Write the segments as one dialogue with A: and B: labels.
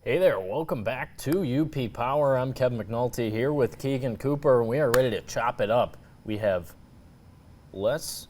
A: Hey there, welcome back to UP Power. I'm Kevin McNulty here with Keegan Cooper, and we are ready to chop it up. We have less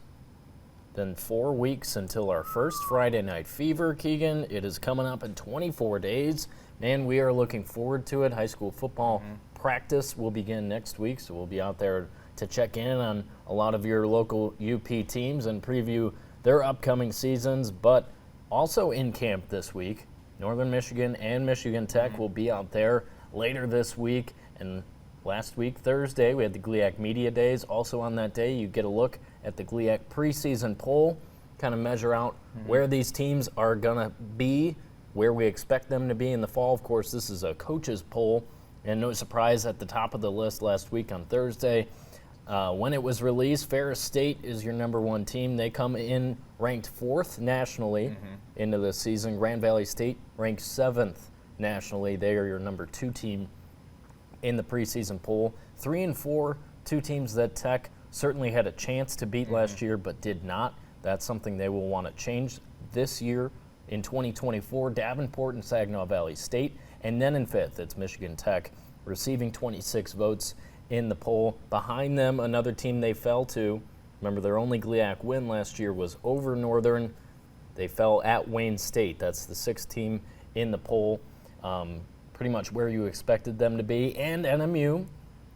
A: than 4 weeks until our first Friday Night Fever, Keegan. It is coming up in 24 days. Man, we are looking forward to it. High school football practice will begin next week, so we'll be out there to check in on a lot of your local UP teams and preview their upcoming seasons, but also in camp this week. Northern Michigan and Michigan Tech will be out there later this week. And last week, Thursday, we had the GLIAC Media Days. Also on that day, you get a look at the GLIAC preseason poll, kind of measure out where these teams are going to be, where we expect them to be in the fall. Of course, this is a coaches poll, and no surprise at the top of the list last week on Thursday. When it was released, Ferris State is your number one team. They come in ranked 4th nationally into the season. Grand Valley State ranked 7th nationally. They are your number 2 team in the preseason poll. 3 and 4, 2 teams that Tech certainly had a chance to beat last year but did not. That's something they will want to change this year in 2024. Davenport and Saginaw Valley State. And then in 5th, it's Michigan Tech, receiving 26 votes in the poll. Behind them, another team they fell to. Remember, their only GLIAC win last year was over Northern. They fell at Wayne State. That's the 6th team in the poll, pretty much where you expected them to be. And NMU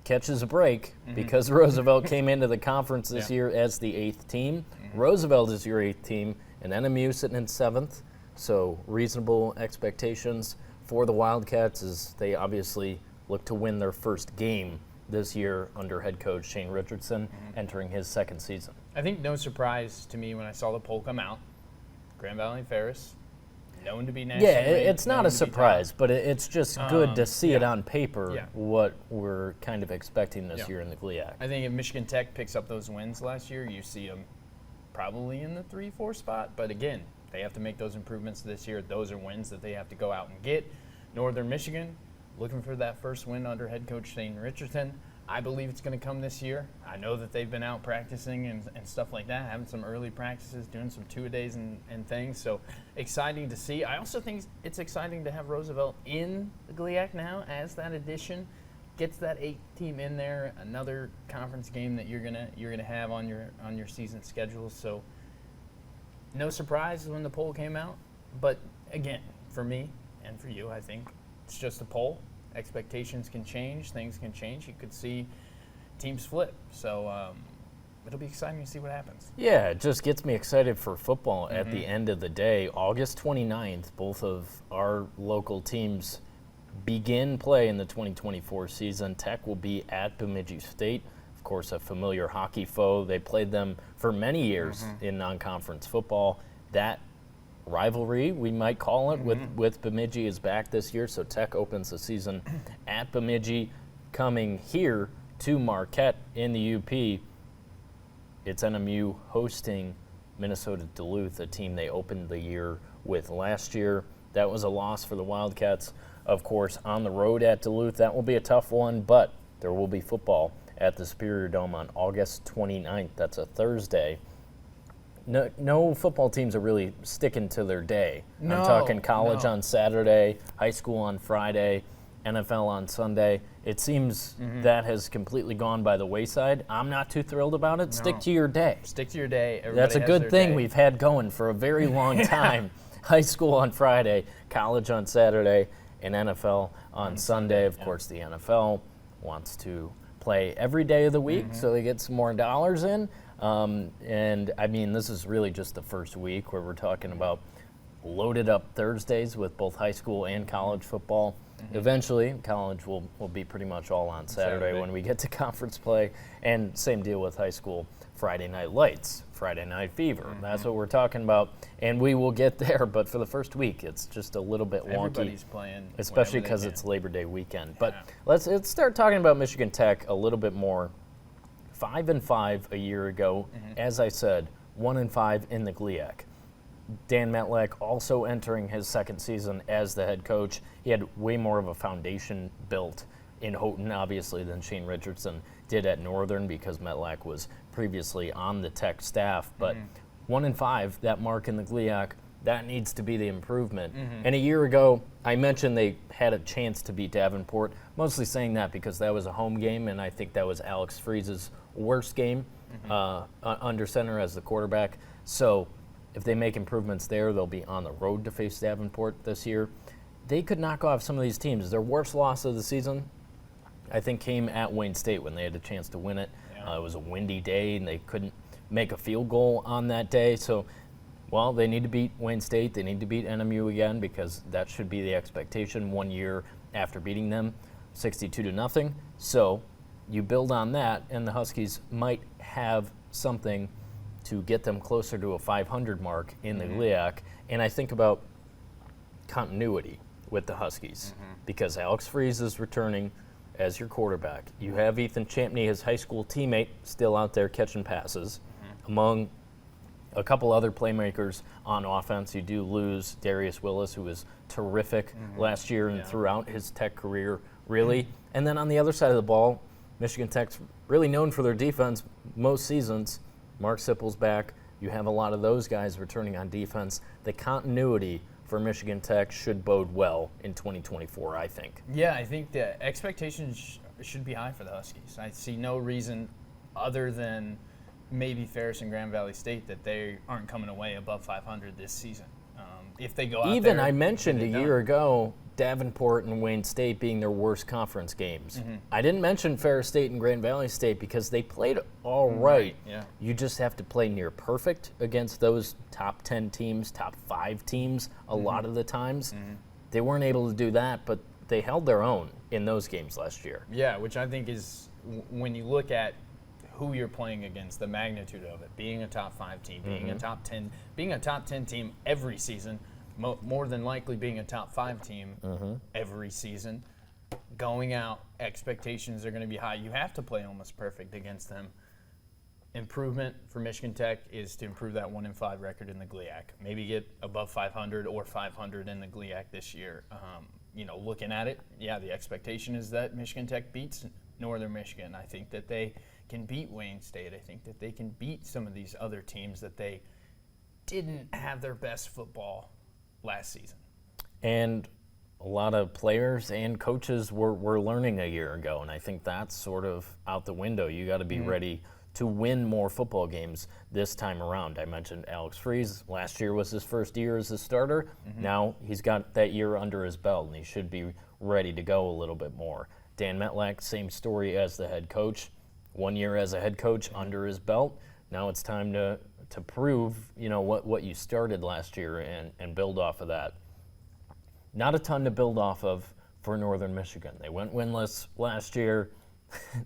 A: catches a break because Roosevelt came into the conference this year as the 8th team. Roosevelt is your 8th team, and NMU sitting in 7th. So reasonable expectations for the Wildcats as they obviously look to win their first game this year under head coach Shane Richardson, entering his 2nd season.
B: I think no surprise to me when I saw the poll come out. Grand Valley Ferris, known to be national.
A: Yeah, it's not a surprise, but it's just good to see it on paper, what we're kind of expecting this year in the GLIAC.
B: I think if Michigan Tech picks up those wins last year, you see them probably in the 3-4 spot. But again, they have to make those improvements this year. Those are wins that they have to go out and get. Northern Michigan, looking for that first win under head coach Shane Richardson. I believe it's going to come this year. I know that they've been out practicing and stuff like that, having some early practices, doing some two-a-days and things. So exciting to see. I also think it's exciting to have Roosevelt in the GLIAC now as that addition. Gets that 8th team in there, another conference game that you're gonna have on your season schedule. So no surprise when the poll came out. But again, for me and for you, I think it's just a poll. Expectations can change. Things can change. You could see teams flip. So it'll be exciting to see what happens.
A: Yeah, it just gets me excited for football at the end of the day. August 29th, both of our local teams begin play in the 2024 season. Tech will be at Bemidji State. Of course, a familiar hockey foe. They played them for many years in non-conference football. That rivalry, we might call it, with Bemidji is back this year, so Tech opens the season at Bemidji. Coming here to Marquette in the UP, it's NMU hosting Minnesota Duluth, a team they opened the year with last year. That was a loss for the Wildcats, of course, on the road at Duluth. That will be a tough one, but there will be football at the Superior Dome on August 29th. That's a Thursday. No football teams are really sticking to their day. I'm talking college on Saturday, high school on Friday, NFL on Sunday. It seems that has completely gone by the wayside. I'm not too thrilled about it. Stick to your day.
B: Stick to your day. Everybody
A: That's a
B: has
A: good
B: their
A: thing
B: day.
A: we've had going for a very long time. High school on Friday, college on Saturday, and NFL on Sunday. Of course, the NFL wants to play every day of the week so they get some more dollars in. And I mean, this is really just the first week where we're talking about loaded up Thursdays with both high school and college football. Eventually, college will be pretty much all on Saturday when we get to conference play. And same deal with high school. Friday Night Lights, Friday Night Fever. That's what we're talking about. And we will get there, but for the first week, it's just a little bit wonky.
B: Everybody's playing.
A: Especially because it's Labor Day weekend. But let's start talking about Michigan Tech a little bit more. 5-5 a year ago. As I said, 1-5 in the GLIAC. Dan Metlack also entering his 2nd season as the head coach. He had way more of a foundation built in Houghton, obviously, than Shane Richardson did at Northern because Metlack was previously on the Tech staff. But 1-5, that mark in the GLIAC, That needs to be the improvement. And a year ago, I mentioned they had a chance to beat Davenport, mostly saying that because that was a home game, and I think that was Alex Freese's worst game under center as the quarterback. So if they make improvements there, they'll be on the road to face Davenport this year. They could knock off some of these teams. Their worst loss of the season, I think, came at Wayne State when they had a chance to win it. It was a windy day, and they couldn't make a field goal on that day. So, well, they need to beat Wayne State. They need to beat NMU again because that should be the expectation 1 year after beating them 62-0. So you build on that, and the Huskies might have something to get them closer to a 500 mark in the GLIAC. And I think about continuity with the Huskies because Alex Freese is returning as your quarterback. You have Ethan Champney, his high school teammate, still out there catching passes. Among a couple other playmakers on offense, you do lose Darius Willis, who was terrific last year and throughout his Tech career, really. And then on the other side of the ball, Michigan Tech's really known for their defense most seasons. Mark Sipple's back. You have a lot of those guys returning on defense. The continuity for Michigan Tech should bode well in 2024, I think.
B: Yeah, I think the expectations should be high for the Huskies. I see no reason other than maybe Ferris and Grand Valley State that they aren't coming away above 500 this season. If they go out
A: Even
B: there,
A: I mentioned a year ago Davenport and Wayne State being their worst conference games. I didn't mention Ferris State and Grand Valley State because they played all right.
B: Yeah.
A: You just have to play near perfect against those top 10 teams, top 5 teams a lot of the times. They weren't able to do that, but they held their own in those games last year.
B: Yeah, which I think is, when you look at who you're playing against, the magnitude of it, being a top 5 team, being a top 10 team every season, more than likely being a top 5 team every season, going out, expectations are going to be high. You have to play almost perfect against them. Improvement for Michigan Tech is to improve that 1-5 record in the GLIAC. Maybe get above 500 or 500 in the GLIAC this year. Looking at it, the expectation is that Michigan Tech beats Northern Michigan. I think that they can beat Wayne State. I think that they can beat some of these other teams that they didn't have their best football last season.
A: And a lot of players and coaches were learning a year ago, and I think that's sort of out the window. You got to be ready to win more football games this time around. I mentioned Alex Freese. Last year was his first year as a starter. Now he's got that year under his belt, and he should be ready to go a little bit more. Dan Metlack, same story as the head coach. 1 year as a head coach under his belt. Now it's time to prove, what you started last year and build off of that. Not a ton to build off of for Northern Michigan. They went winless last year.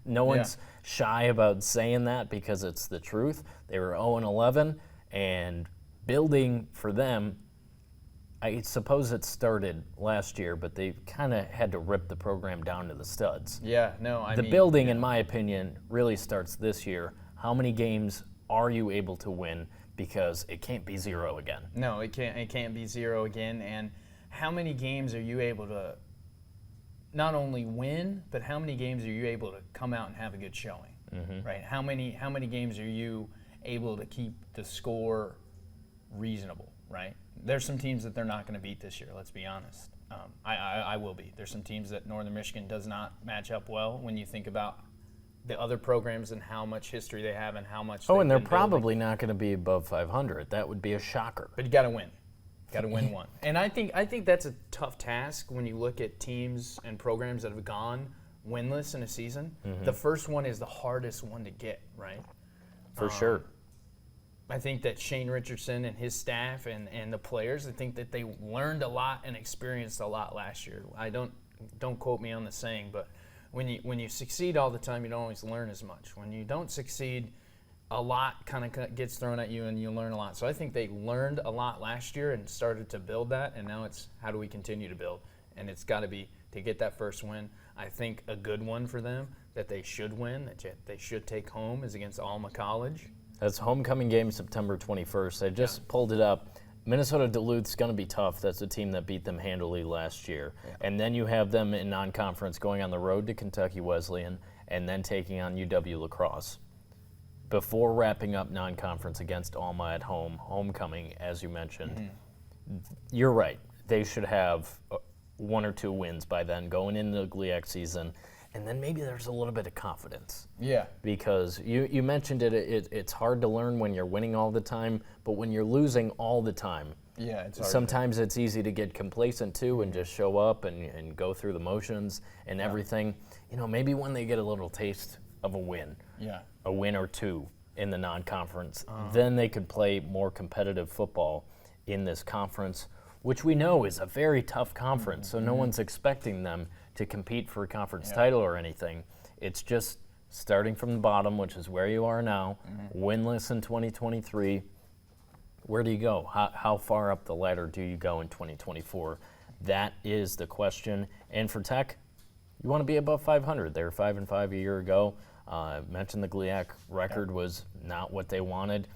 A: No one's shy about saying that because it's the truth. They were 0-11, and building for them, I suppose it started last year, but they kind of had to rip the program down to the studs. The building, in my opinion, really starts this year. How many games are you able to win? Because it can't be 0 again.
B: No, it can't be 0 again. And how many games are you able to not only win, but how many games are you able to come out and have a good showing? Right? How many games are you able to keep the score reasonable? Right? There's some teams that they're not going to beat this year, let's be honest. I will be. There's some teams that Northern Michigan does not match up well when you think about the other programs and how much history they have and how much
A: and they're probably not going to be above 500. That would be a shocker.
B: But you got to win. Got to win one. And I think that's a tough task when you look at teams and programs that have gone winless in a season. The first one is the hardest one to get, right?
A: For sure.
B: I think that Shane Richardson and his staff and the players, I think that they learned a lot and experienced a lot last year. Don't quote me on the saying, but when you succeed all the time, you don't always learn as much. When you don't succeed, a lot kind of gets thrown at you and you learn a lot. So I think they learned a lot last year and started to build that, and now it's how do we continue to build? And it's got to be to get that first win. I think a good one for them that they should win, that they should take home, is against Alma College.
A: That's homecoming game September 21st. I just pulled it up. Minnesota Duluth's going to be tough. That's a team that beat them handily last year. And then you have them in non-conference going on the road to Kentucky Wesleyan and then taking on UW La Crosse before wrapping up non-conference against Alma at home, homecoming, as you mentioned. you're right. They should have 1 or 2 wins by then going into the GLIAC season, and then maybe there's a little bit of confidence.
B: Yeah.
A: Because you mentioned it's hard to learn when you're winning all the time, but when you're losing all the time,
B: Yeah, it's hard.
A: sometimes it's easy to get complacent too and just show up and go through the motions and everything. Maybe when they get a little taste of a win, a win or 2 in the non-conference, then they could play more competitive football in this conference, which we know is a very tough conference, so no one's expecting them to compete for a conference title or anything. It's just starting from the bottom, which is where you are now, winless in 2023. Where do you go? How far up the ladder do you go in 2024? That is the question. And for Tech, you want to be above 500. They were 5-5 a year ago. Mentioned the GLIAC record was not what they wanted.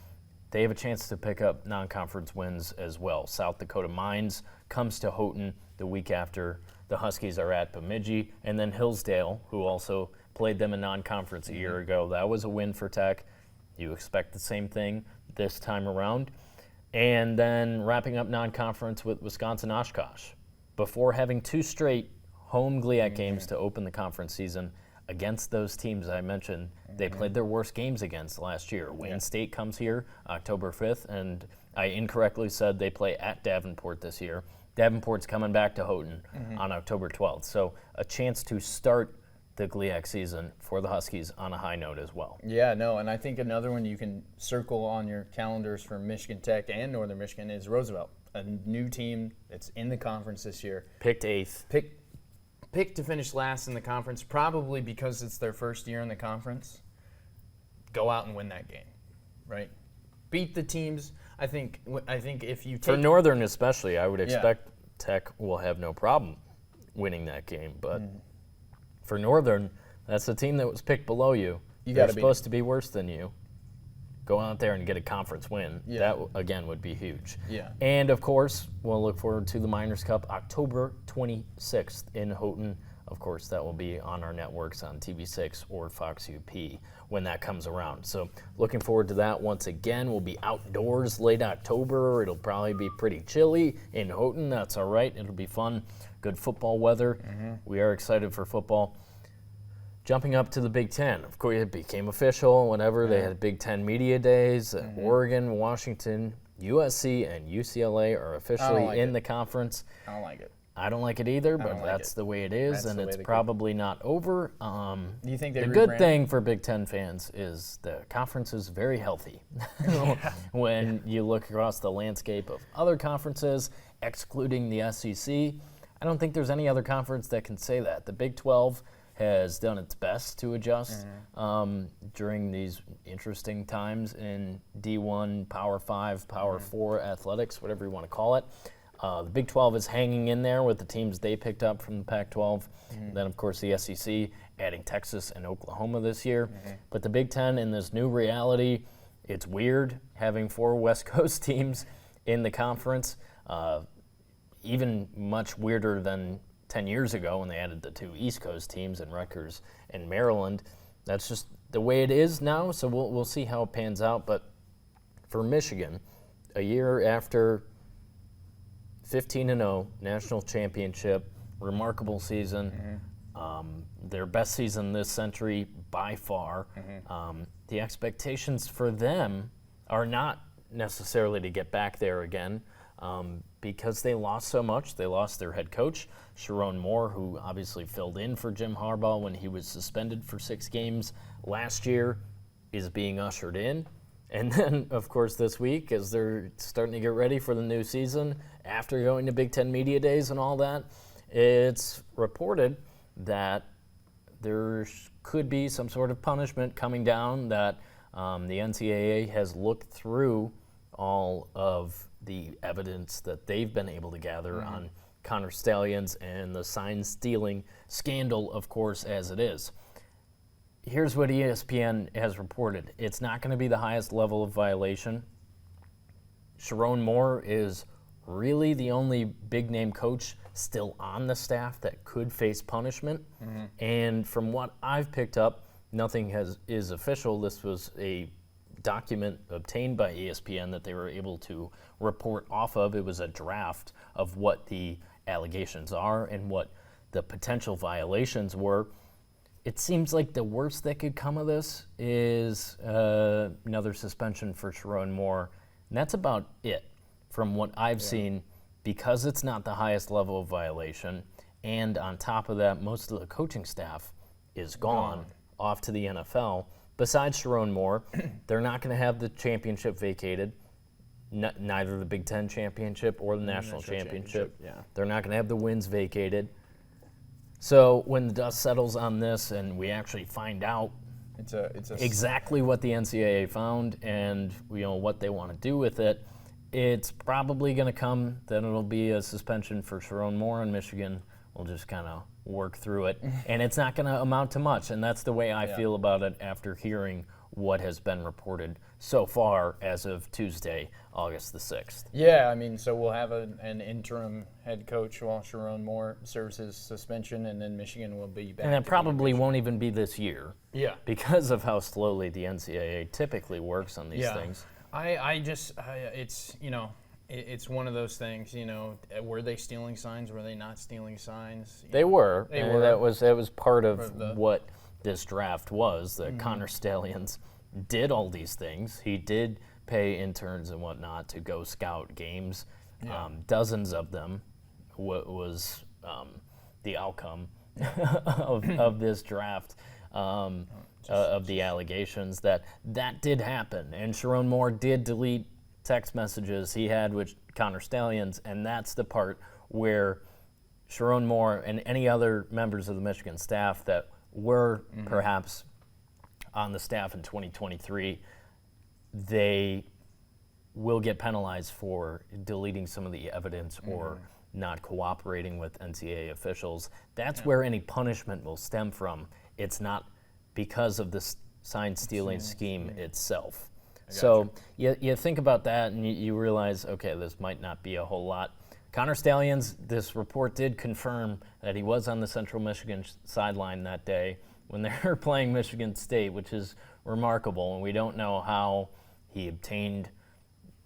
A: They have a chance to pick up non-conference wins as well. South Dakota Mines comes to Houghton the week after the Huskies are at Bemidji, and then Hillsdale, who also played them in non-conference a year ago. That was a win for Tech. You expect the same thing this time around. And then wrapping up non-conference with Wisconsin-Oshkosh. Before having 2 straight home GLIAC games to open the conference season against those teams I mentioned, they played their worst games against last year. Wayne State comes here October 5th, and I incorrectly said they play at Davenport this year. Davenport's coming back to Houghton on October 12th. So a chance to start the GLIAC season for the Huskies on a high note as well.
B: Yeah, no, and I think another one you can circle on your calendars for Michigan Tech and Northern Michigan is Roosevelt, a new team that's in the conference this year.
A: Picked 8th.
B: Picked to finish last in the conference, probably because it's their first year in the conference. Go out and win that game, right? Beat the teams. I think if you take
A: For Northern especially, I would expect Tech will have no problem winning that game. But for Northern, that's the team that was picked below you. They're supposed to be worse than you. Go out there and get a conference win.
B: Yeah.
A: That, again, would be huge.
B: Yeah.
A: And, of course, we'll look forward to the Miners' Cup October 26th in Houghton. Of course, that will be on our networks on TV6 or Fox UP when that comes around. So looking forward to that once again. We'll be outdoors late October. It'll probably be pretty chilly in Houghton. That's all right. It'll be fun. Good football weather. We are excited for football. Jumping up to the Big Ten. Of course, it became official whenever they had Big Ten Media Days. Oregon, Washington, USC, and UCLA are officially in the conference.
B: I don't like it.
A: I don't like it either, but that's the way it is, and it's probably not over.
B: Do you think
A: the good thing for Big Ten fans is the conference is very healthy. When you look across the landscape of other conferences, excluding the SEC, I don't think there's any other conference that can say that. The Big 12 has done its best to adjust during these interesting times in D1, Power 5, Power 4 athletics, whatever you want to call it. The Big 12 is hanging in there with the teams they picked up from the Pac-12. Then, of course, the SEC adding Texas and Oklahoma this year. But the Big 10 in this new reality, it's weird having 4 West Coast teams in the conference. Even much weirder than 10 years ago when they added the 2 East Coast teams in Rutgers and Maryland. That's just the way it is now, so we'll see how it pans out. But for Michigan, a year after 15-0 national championship, remarkable season, their best season this century by far. The expectations for them are not necessarily to get back there again because they lost so much. They lost their head coach, Sharon Moore, who obviously filled in for Jim Harbaugh when he was suspended for 6 games last year, is being ushered in. And then, of course, this week, as they're starting to get ready for the new season, after going to Big Ten Media Days and all that, it's reported that there could be some sort of punishment coming down, that the NCAA has looked through all of the evidence that they've been able to gather on Connor Stallions and the sign-stealing scandal, of course, as it is. Here's what ESPN has reported. It's not going to be the highest level of violation. Sharon Moore is really the only big-name coach still on the staff that could face punishment. And from what I've picked up, nothing is official. This was a document obtained by ESPN that they were able to report off of. It was a draft of what the allegations are and what the potential violations were. It seems like the worst that could come of this is another suspension for Sharon Moore, and that's about it from what I've seen, because it's not the highest level of violation, and on top of that, most of the coaching staff is gone off to the NFL. Besides Sharon Moore, they're not going to have the championship vacated, neither the Big Ten championship or the national championship.
B: Yeah.
A: They're not going to have the wins vacated. So when the dust settles on this and we actually find out
B: It's a
A: exactly what the NCAA found and what they want to do with it, it's probably going to come that it'll be a suspension for Sharon Moore, and Michigan will just kind of work through it. And it's not going to amount to much, and that's the way I feel about it after hearing what has been reported so far as of Tuesday, August the 6th.
B: Yeah, I mean, so we'll have an interim head coach while Sharon Moore serves his suspension, and then Michigan will be back.
A: And it probably won't even be this year.
B: Yeah.
A: Because of how slowly the NCAA typically works on these things.
B: It's one of those things, were they stealing signs? Were they not stealing signs?
A: They were.
B: They
A: and
B: were.
A: That was part of what this draft was, that Connor Stallions did all these things. He did pay interns and whatnot to go scout games. Dozens of them was the outcome of this draft. Of the allegations that did happen. And Sharon Moore did delete text messages he had with Connor Stallions, and that's the part where Sharon Moore and any other members of the Michigan staff that were perhaps on the staff in 2023, they will get penalized for deleting some of the evidence or not cooperating with NCAA officials. That's where any punishment will stem from. It's not because of the sign stealing scheme itself. So you think about that and you realize, okay, this might not be a whole lot. Connor Stallions, this report did confirm that he was on the Central Michigan sideline that day when they were playing Michigan State, which is remarkable, and we don't know how he obtained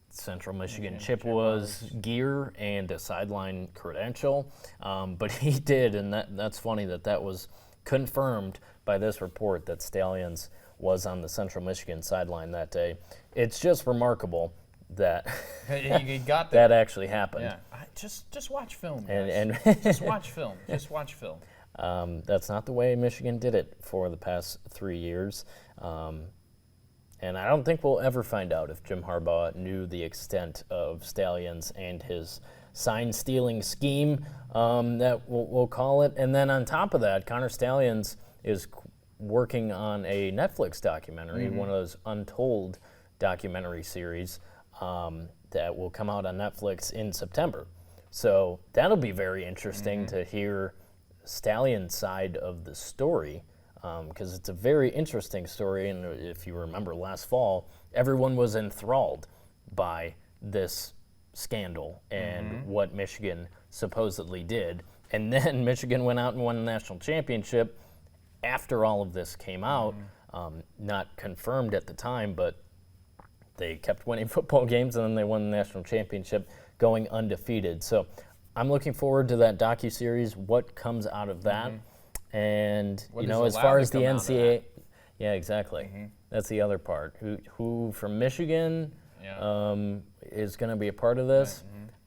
A: Central Michigan Chippewa's gear and a sideline credential, but he did, and that's funny that was confirmed by this report that Stallions was on the Central Michigan sideline that day. It's just remarkable that
B: he got
A: that actually happened.
B: Yeah, just watch film, guys.
A: And
B: just watch film. Just watch film.
A: That's not the way Michigan did it for the past 3 years. And I don't think we'll ever find out if Jim Harbaugh knew the extent of Stallions and his sign-stealing scheme, that we'll call it. And then on top of that, Connor Stallions is working on a Netflix documentary, one of those untold documentary series that will come out on Netflix in September. So that'll be very interesting to hear Stallion's side of the story, because it's a very interesting story. And if you remember last fall, everyone was enthralled by this scandal and what Michigan supposedly did. And then Michigan went out and won the national championship after all of this came out, not confirmed at the time, but they kept winning football games, and then they won the national championship going undefeated. So I'm looking forward to that docuseries, what comes out of that. And, as far as the NCAA, yeah, exactly. That's the other part. Who from Michigan is going to be a part of this?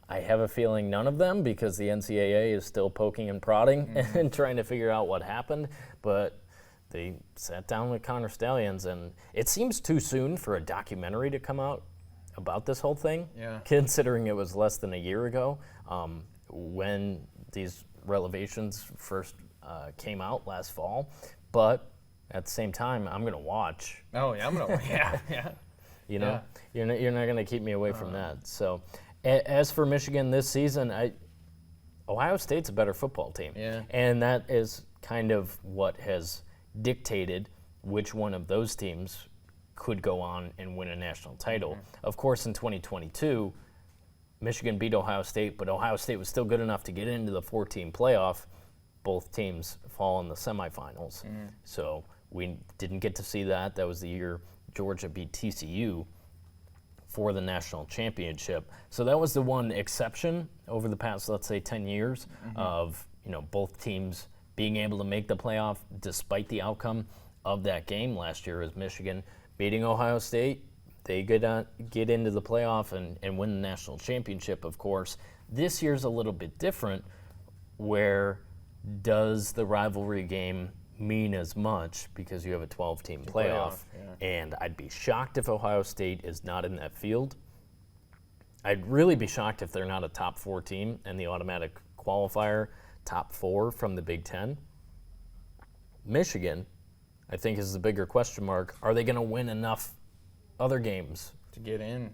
A: I have a feeling none of them, because the NCAA is still poking and prodding and trying to figure out what happened. But they sat down with Connor Stallions, and it seems too soon for a documentary to come out about this whole thing, considering it was less than a year ago when these revelations first came out last fall. But at the same time, I'm going to watch.
B: Oh, yeah, I'm going to watch. Yeah.
A: You're not going to keep me away from that. So as for Michigan this season, Ohio State's a better football team.
B: Yeah.
A: And that is kind of what has dictated which one of those teams could go on and win a national title. Of course, in 2022, Michigan beat Ohio State, but Ohio State was still good enough to get into the 4-team playoff. Both teams fall in the semifinals. So we didn't get to see that. That was the year Georgia beat TCU for the national championship. So that was the one exception over the past, let's say, 10 years of both teams being able to make the playoff despite the outcome of that game last year. As Michigan beating Ohio State, they get into the playoff and win the national championship, of course. This year's a little bit different, where does the rivalry game mean as much because you have a 12-team playoff? And I'd be shocked if Ohio State is not in that field. I'd really be shocked if they're not a top 4 team and the automatic qualifier top 4 from the Big Ten. Michigan, I think, is the bigger question mark. Are they going to win enough other games
B: to get in?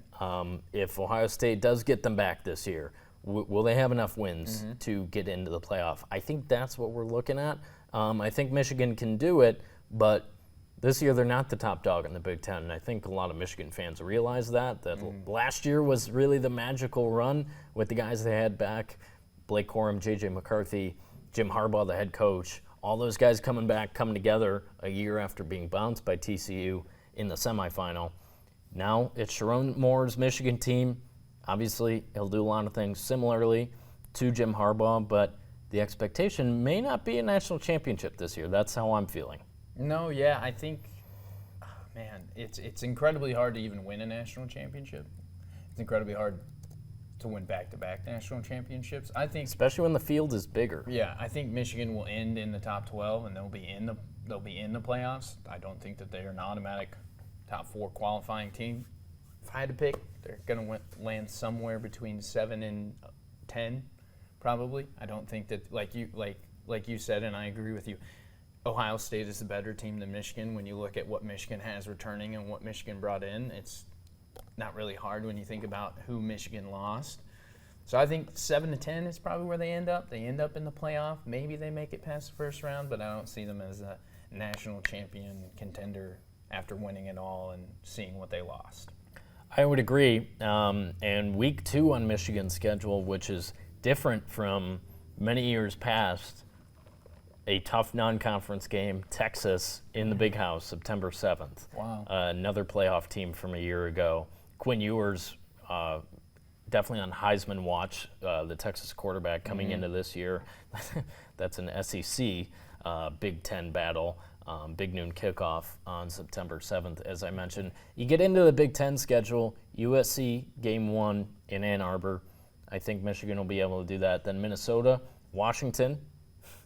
A: If Ohio State does get them back this year, will they have enough wins to get into the playoff? I think that's what we're looking at. I think Michigan can do it, but this year they're not the top dog in the Big Ten, and I think a lot of Michigan fans realize that last year was really the magical run with the guys they had back, Blake Corum, J.J. McCarthy, Jim Harbaugh, the head coach, all those guys coming together a year after being bounced by TCU in the semifinal. Now it's Sharon Moore's Michigan team. Obviously, he'll do a lot of things similarly to Jim Harbaugh, but the expectation may not be a national championship this year. That's how I'm feeling.
B: No, yeah, I think, it's incredibly hard to even win a national championship. It's incredibly hard to win back-to-back national championships. I think,
A: especially when the field is bigger.
B: Yeah, I think Michigan will end in the top 12 and they'll be in the playoffs. I don't think that they're an automatic top 4 qualifying team. If I had to pick, they're going to land somewhere between 7 and 10, probably. I don't think that, like you said, and I agree with you, Ohio State is a better team than Michigan. When you look at what Michigan has returning and what Michigan brought in, it's not really hard when you think about who Michigan lost. So I think 7 to 10 is probably where they end up. They end up in the playoff. Maybe they make it past the first round, but I don't see them as a national champion contender after winning it all and seeing what they lost.
A: I would agree. And week 2 on Michigan's schedule, which is different from many years past, a tough non-conference game, Texas in the Big House, September 7th.
B: Wow.
A: Another playoff team from a year ago. Quinn Ewers, definitely on Heisman watch, the Texas quarterback coming into this year. That's an SEC Big Ten battle. Big noon kickoff on September 7th, as I mentioned. You get into the Big Ten schedule, USC game 1 in Ann Arbor. I think Michigan will be able to do that. Then Minnesota, Washington.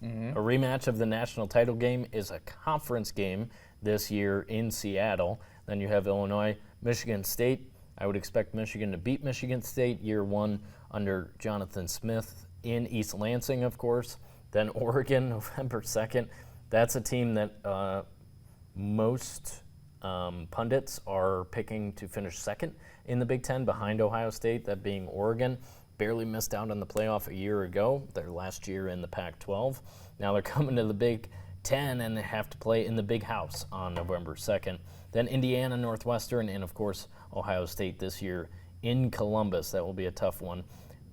A: A rematch of the national title game is a conference game this year in Seattle. Then you have Illinois, Michigan State. I would expect Michigan to beat Michigan State year 1 under Jonathan Smith in East Lansing, of course. Then Oregon, November 2nd. That's a team that most pundits are picking to finish second in the Big Ten behind Ohio State, that being Oregon. Barely missed out on the playoff a year ago, their last year in the Pac-12. Now they're coming to the Big Ten and they have to play in the Big House on November 2nd. Then Indiana, Northwestern, and of course Ohio State this year in Columbus. That will be a tough one.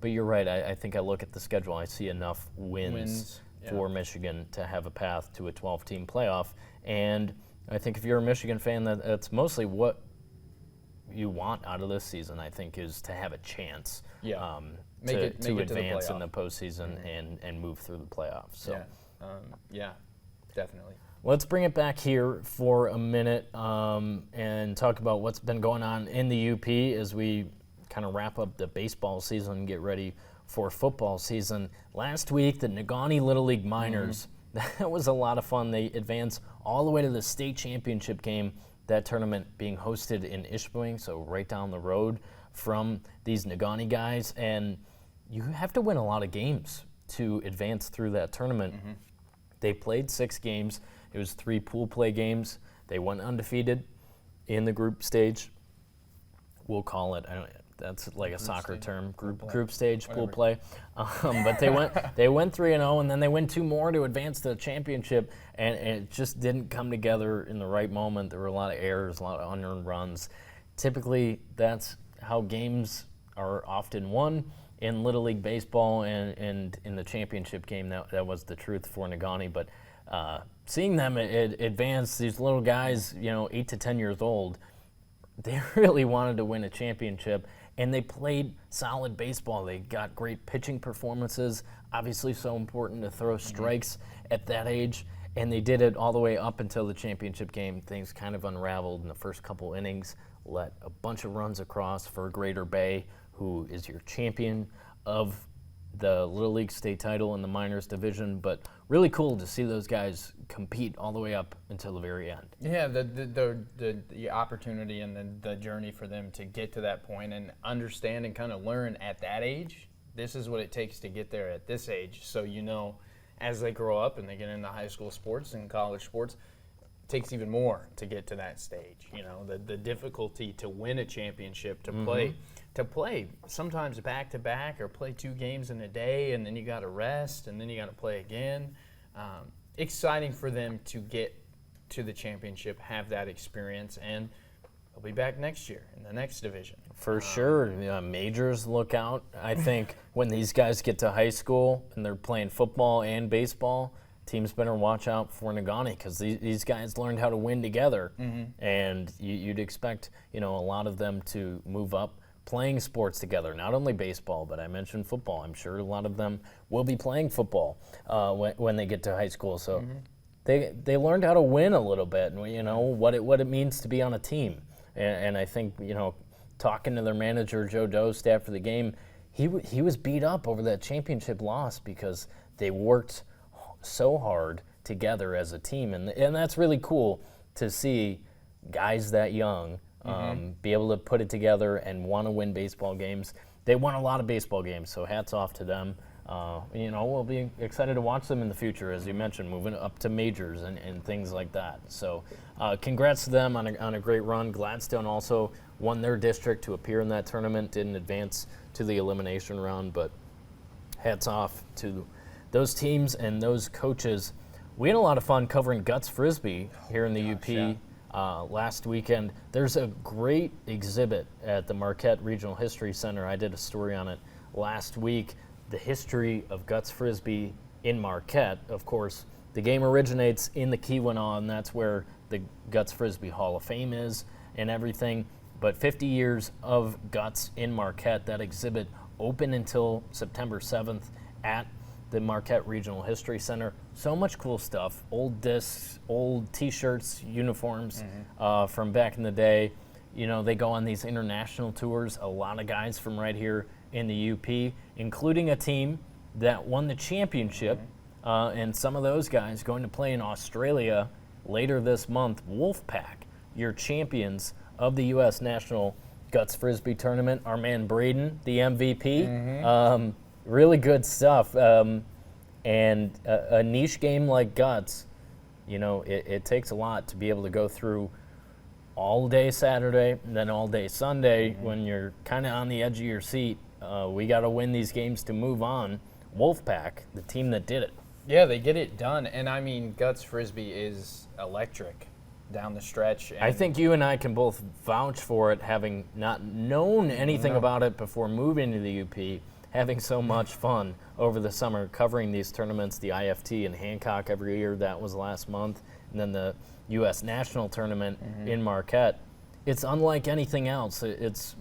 A: But you're right, I think I look at the schedule, I see enough wins. For Michigan to have a path to a 12-team playoff. And I think if you're a Michigan fan, that's mostly what you want out of this season, I think, is to have a chance to advance in the postseason and move through the playoffs. So,
B: yeah, definitely.
A: Let's bring it back here for a minute and talk about what's been going on in the UP as we kind of wrap up the baseball season and get ready for football season. Last week, the Negaunee Little League Minors, that was a lot of fun. They advanced all the way to the state championship game, that tournament being hosted in Ishpeming, so right down the road from these Negaunee guys. And you have to win a lot of games to advance through that tournament. They played 6 games. It was 3 pool play games. They went undefeated in the group stage. We'll call it, that's like a soccer term, group stage, pool play. But they went 3-0, and then they win 2 more to advance to the championship, and it just didn't come together in the right moment. There were a lot of errors, a lot of unearned runs. Typically, that's how games are often won in Little League Baseball, and in the championship game, that was the truth for Negaunee. But seeing them advance, these little guys, 8 to 10 years old, they really wanted to win a championship, and they played solid baseball. They got great pitching performances, obviously so important to throw strikes at that age, and they did it all the way up until the championship game. Things kind of unraveled in the first couple innings, let a bunch of runs across for Greater Bay, who is your champion of the Little League state title in the minors division, but really cool to see those guys compete all the way up until the very end.
B: Yeah, the opportunity and the journey for them to get to that point and understand and kind of learn at that age, this is what it takes to get there at this age. So, as they grow up and they get into high school sports and college sports, it takes even more to get to that stage. The difficulty to win a championship, to play sometimes back to back or play 2 games in a day, and then you got to rest and then you got to play again. Exciting for them to get to the championship, have that experience, and they'll be back next year in the next division.
A: For sure. Majors look out. I think when these guys get to high school and they're playing football and baseball, teams better watch out for Negaunee, because these guys learned how to win together, and you'd expect a lot of them to move up playing sports together, not only baseball, but I mentioned football. I'm sure a lot of them will be playing football when they get to high school. So they learned how to win a little bit, and what it means to be on a team. And I think talking to their manager Joe Dost after the game, he was beat up over that championship loss because they worked so hard together as a team, and that's really cool to see guys that young be able to put it together and want to win baseball games. They won a lot of baseball games, so hats off to them. We'll be excited to watch them in the future, as you mentioned, moving up to majors and things like that. So congrats to them on a great run. Gladstone also won their district to appear in that tournament, didn't advance to the elimination round, but hats off to those teams and those coaches. We had a lot of fun covering Guts Frisbee here in the UP. Last weekend. There's a great exhibit at the Marquette Regional History Center. I did a story on it last week. The history of Guts Frisbee in Marquette. Of course, the game originates in the Keweenaw, and that's where the Guts Frisbee Hall of Fame is and everything. But 50 years of Guts in Marquette. That exhibit open until September 7th at the Marquette Regional History Center. So much cool stuff. Old discs, old T-shirts, uniforms from back in the day. They go on these international tours. A lot of guys from right here in the UP, including a team that won the championship, and some of those guys going to play in Australia later this month. Wolfpack, your champions of the U.S. National Guts Frisbee Tournament. Our man Braden, the MVP. Really good stuff, and a niche game like Guts, it takes a lot to be able to go through all day Saturday and then all day Sunday when you're kind of on the edge of your seat. We got to win these games to move on. Wolfpack, the team that did it.
B: Yeah, they get it done, and I mean, Guts Frisbee is electric down the stretch.
A: I think you and I can both vouch for it, having not known anything about it before moving to the UP. Having so much fun over the summer covering these tournaments, the IFT in Hancock every year, that was last month, and then the U.S. National Tournament in Marquette. It's unlike anything else. It's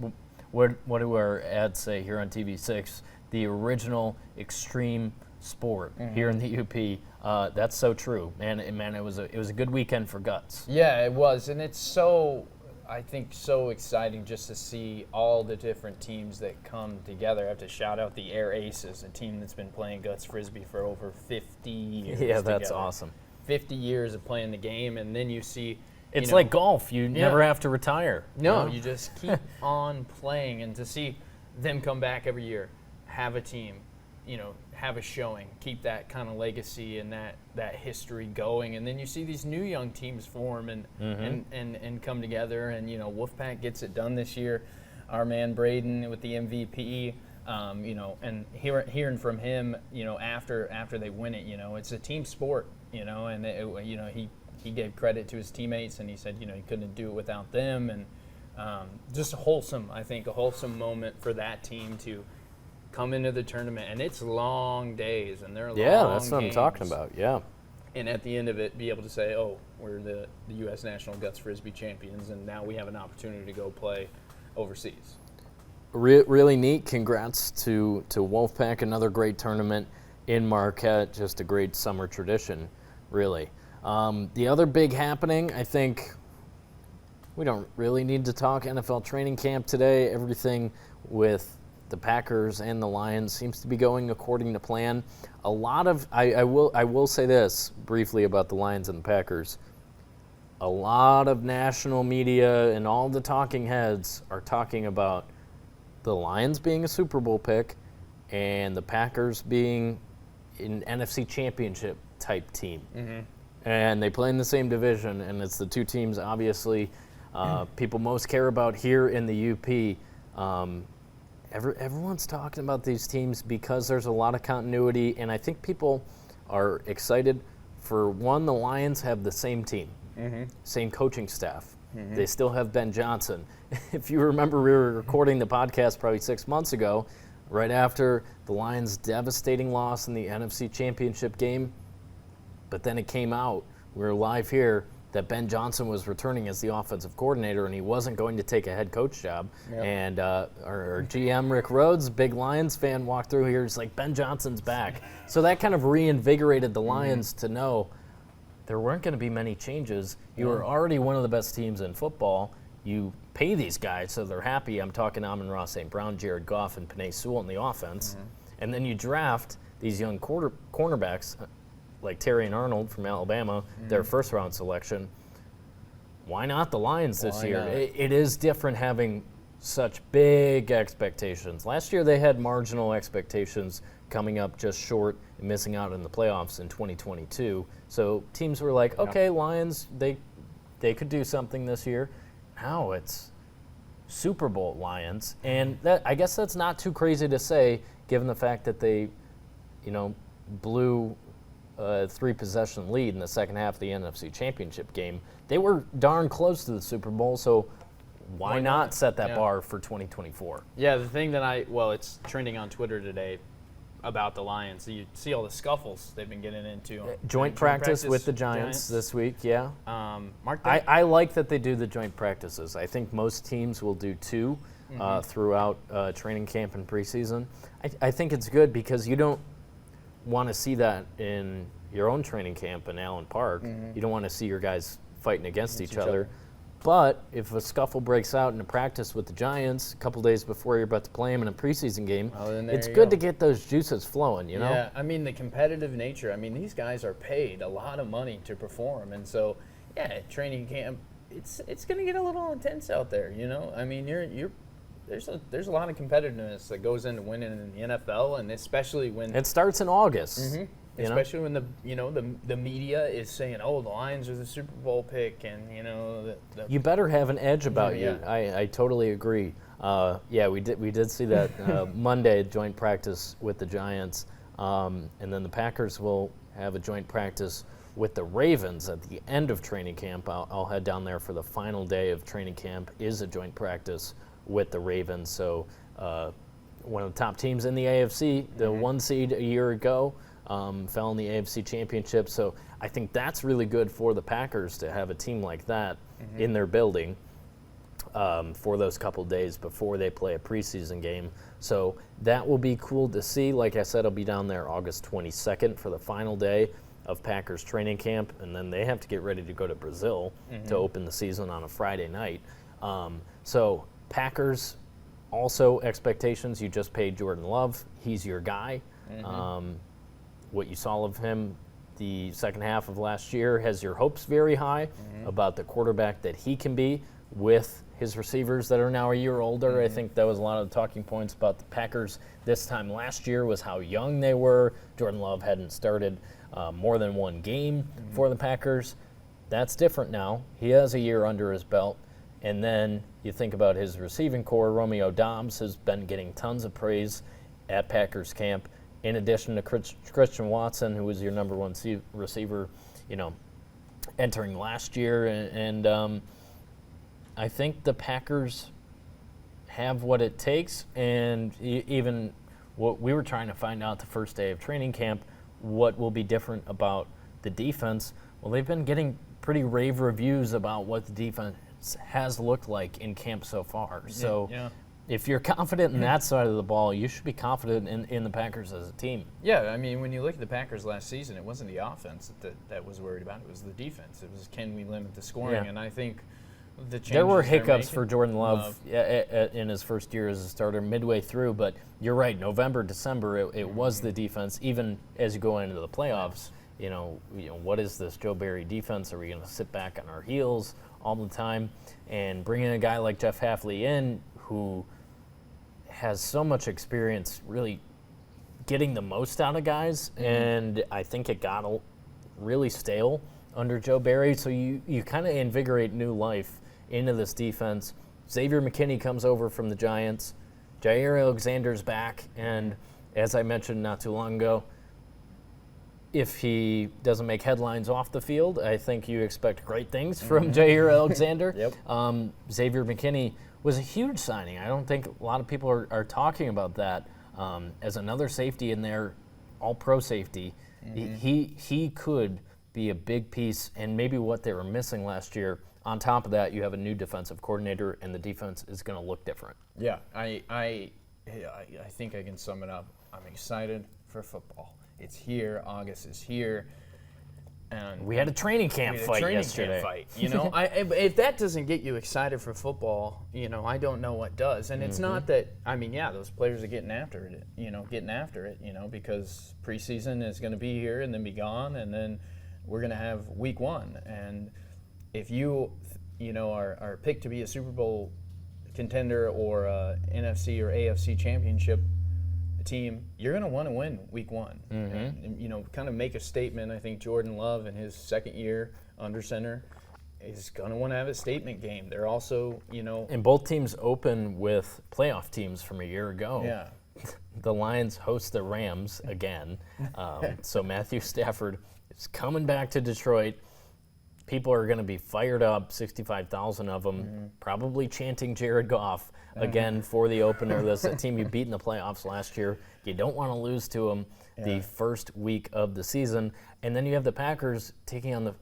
A: what do our ads say here on TV6? The original extreme sport here in the UP. That's so true, man. It was a good weekend for Guts.
B: Yeah, it was, and it's so exciting just to see all the different teams that come together. I have to shout out the Air Aces, a team that's been playing Guts Frisbee for over 50 years.
A: Yeah, that's
B: together.
A: Awesome.
B: 50 years of playing the game, and then you see...
A: It's like golf. You never have to retire.
B: No, you just keep on playing, and to see them come back every year, have a team, have a showing, keep that kind of legacy and that history going, and then you see these new young teams form and come together, and Wolfpack gets it done this year. Our man Braden with the MVP, and hearing from him, after they win it, it's a team sport, and he gave credit to his teammates, and he said, he couldn't do it without them, and just a wholesome moment for that team to come into the tournament, and it's long days, and they're long
A: that's what
B: games.
A: I'm talking about. Yeah,
B: and at the end of it be able to say, oh, we're the U.S. National Guts Frisbee champions, and now we have an opportunity to go play overseas.
A: Really neat. Congrats to Wolfpack. Another great tournament in Marquette. Just a great summer tradition, really. The other big happening, I think we don't really need to talk NFL training camp today. Everything with the Packers and the Lions seems to be going according to plan. A lot of I will say this briefly about the Lions and the Packers. A lot of national media and all the talking heads are talking about the Lions being a Super Bowl pick and the Packers being an NFC Championship type team. Mm-hmm. And they play in the same division, and it's the two teams obviously people most care about here in the UP. Everyone's talking about these teams because there's a lot of continuity, and I think people are excited. For one, the Lions have the same team, same coaching staff. Mm-hmm. They still have Ben Johnson. If you remember, we were recording the podcast probably 6 months ago, right after the Lions' devastating loss in the NFC Championship game. But then it came out, we were live here, that Ben Johnson was returning as the offensive coordinator and he wasn't going to take a head coach job. Yep. And our GM, Rick Rhodes, big Lions fan, walked through here. He's like, Ben Johnson's back. So that kind of reinvigorated the Lions to know there weren't going to be many changes. You were already one of the best teams in football. You pay these guys so they're happy. I'm talking Amon-Ra St. Brown, Jared Goff, and Penei Sewell in the offense. And then you draft these young cornerbacks like Terry and Arnold from Alabama, their first-round selection. Why not the Lions this year? It is different having such big expectations. Last year they had marginal expectations coming up just short and missing out in the playoffs in 2022. So teams were like, okay, Lions, they could do something this year. Now it's Super Bowl Lions. And that, I guess that's not too crazy to say given the fact that they, blew a 3-possession lead in the second half of the NFC Championship game. They were darn close to the Super Bowl, so why not set that bar for 2024?
B: Yeah, the thing that it's trending on Twitter today about the Lions. You see all the scuffles they've been getting into.
A: Joint practice with the Giants this week, yeah.
B: Mark,
A: I like that they do the joint practices. I think most teams will do 2 throughout training camp and preseason. I think it's good because you don't want to see that in your own training camp in Allen Park. You don't want to see your guys fighting against each other. But if a scuffle breaks out in a practice with the Giants a couple days before you're about to play them in a preseason game, it's good to get those juices flowing, you know?
B: Yeah, I mean, the competitive nature. I mean, these guys are paid a lot of money to perform. And so, training camp, it's going to get a little intense out there, I mean, there's a lot of competitiveness that goes into winning in the NFL, and especially when
A: it starts in August.
B: Especially when the media is saying, "Oh, the Lions are the Super Bowl pick," and
A: you better have an edge about you. I totally agree. We did see that Monday joint practice with the Giants, and then the Packers will have a joint practice with the Ravens at the end of training camp. I'll head down there for the final day of training camp. Is a joint practice with the Ravens. So one of the top teams in the AFC, the 1 seed a year ago, fell in the AFC Championship. So I think that's really good for the Packers to have a team like that in their building for those couple days before they play a preseason game. So that will be cool to see. Like I said, I'll be down there August 22nd for the final day of Packers training camp, and then they have to get ready to go to Brazil to open the season on a Friday night. So Packers, also expectations. You just paid Jordan Love. He's your guy. What you saw of him the second half of last year has your hopes very high about the quarterback that he can be with his receivers that are now a year older. I think that was a lot of the talking points about the Packers this time last year was how young they were. Jordan Love hadn't started more than one game for the Packers. That's different now. He has a year under his belt. And then you think about his receiving core. Romeo Doubs has been getting tons of praise at Packers camp, in addition to Christian Watson, who was your number one receiver, entering last year. And I think the Packers have what it takes. And even what we were trying to find out the first day of training camp, what will be different about the defense, well, they've been getting pretty rave reviews about what the defense has looked like in camp so far. So if you're confident in that side of the ball, you should be confident in the Packers as a team.
B: Yeah, I mean, when you look at the Packers last season, it wasn't the offense that was worried about. It was the defense. It was, can we limit the scoring?
A: Yeah.
B: And I think the changes
A: there were
B: they're
A: hiccups
B: making-
A: for Jordan Love in his first year as a starter midway through, but you're right, November, December, it was the defense. Even as you go into the playoffs, you know, what is this Joe Barry defense? Are we going to sit back on our heels all the time? And bringing a guy like Jeff Hafley in, who has so much experience really getting the most out of guys, and I think it got really stale under Joe Barry, so you kind of invigorate new life into this defense. Xavier McKinney comes over from the Giants. Jair Alexander's back, and as I mentioned not too long ago, if he doesn't make headlines off the field, I think you expect great things from Jair Alexander. Xavier McKinney was a huge signing. I don't think a lot of people are talking about that as another safety in there, all-pro safety. He could be a big piece, and maybe what they were missing last year. On top of that, you have a new defensive coordinator, and the defense is going to look different.
B: Yeah, I think I can sum it up. I'm excited for football. It's here. August is here. And
A: we had a training camp fight yesterday.
B: You know, if that doesn't get you excited for football, you know, I don't know what does. And it's not that, I mean, yeah, those players are getting after it, because preseason is going to be here and then be gone, and then we're going to have week one. And if you are picked to be a Super Bowl contender or a NFC or AFC championship team, you're going to want to win week one. And, kind of make a statement. I think Jordan Love in his second year under center is going to want to have a statement game. They're also,
A: And both teams open with playoff teams from a year ago.
B: Yeah.
A: The Lions host the Rams again. So Matthew Stafford is coming back to Detroit. People are going to be fired up, 65,000 of them, probably chanting Jared Goff again for the opener. That's a team you beat in the playoffs last year. You don't want to lose to them the first week of the season. And then you have the Packers taking on the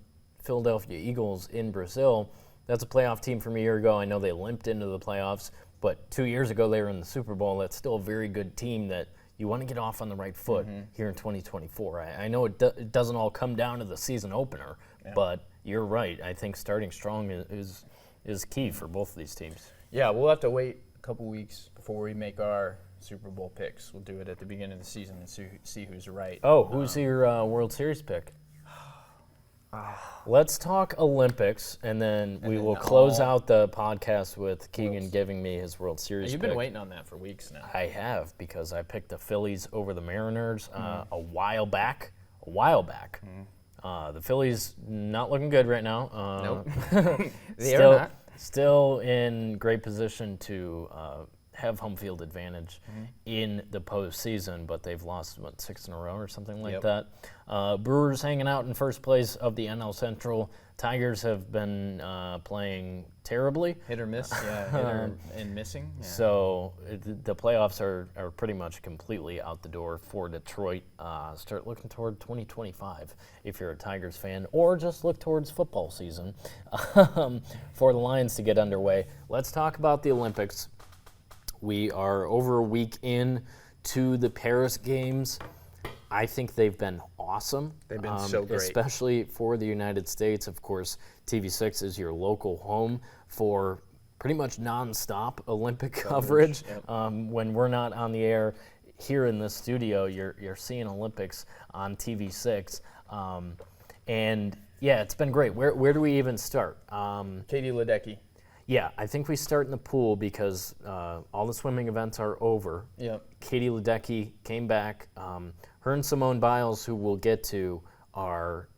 A: Philadelphia Eagles in Brazil. That's a playoff team from a year ago. I know they limped into the playoffs, but 2 years ago they were in the Super Bowl. That's still a very good team that you want to get off on the right foot here in 2024. I know it doesn't all come down to the season opener, but you're right. I think starting strong is key for both of these teams.
B: Yeah, we'll have to wait a couple weeks before we make our Super Bowl picks. We'll do it at the beginning of the season and see who's right.
A: Oh, who's your World Series pick? Let's talk Olympics, and then we will close out the podcast with Keegan giving me his World Series
B: You've
A: pick.
B: been waiting on that for weeks now.
A: I have, because I picked the Phillies over the Mariners a while back. The Phillies not looking good right now.
B: Nope. They are not.
A: Still in great position to have home field advantage in the postseason, but they've lost, 6 in a row or something like that. Brewers hanging out in first place of the NL Central. Tigers have been playing terribly.
B: Hit or miss, hit and missing. Yeah.
A: So the playoffs are pretty much completely out the door for Detroit. Start looking toward 2025 if you're a Tigers fan, or just look towards football season for the Lions to get underway. Let's talk about the Olympics. We are over a week in to the Paris Games. I think they've been awesome.
B: They've been so great.
A: Especially for the United States. Of course, TV6 is your local home for pretty much nonstop Olympic coverage. When we're not on the air here in the studio, you're seeing Olympics on TV6. And yeah, it's been great. Where do we even start?
B: Katie Ledecky.
A: Yeah, I think we start in the pool because all the swimming events are over.
B: Yep.
A: Katie Ledecky came back. Her and Simone Biles, who we'll get to, are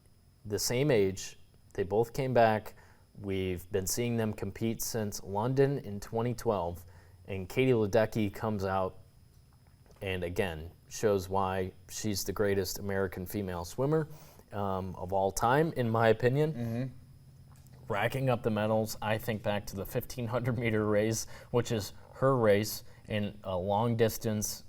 A: the same age. They both came back. We've been seeing them compete since London in 2012. And Katie Ledecky comes out and, again, shows why she's the greatest American female swimmer of all time, in my opinion. Racking up the medals. I think back to the 1,500-meter race, which is her race in a long-distance,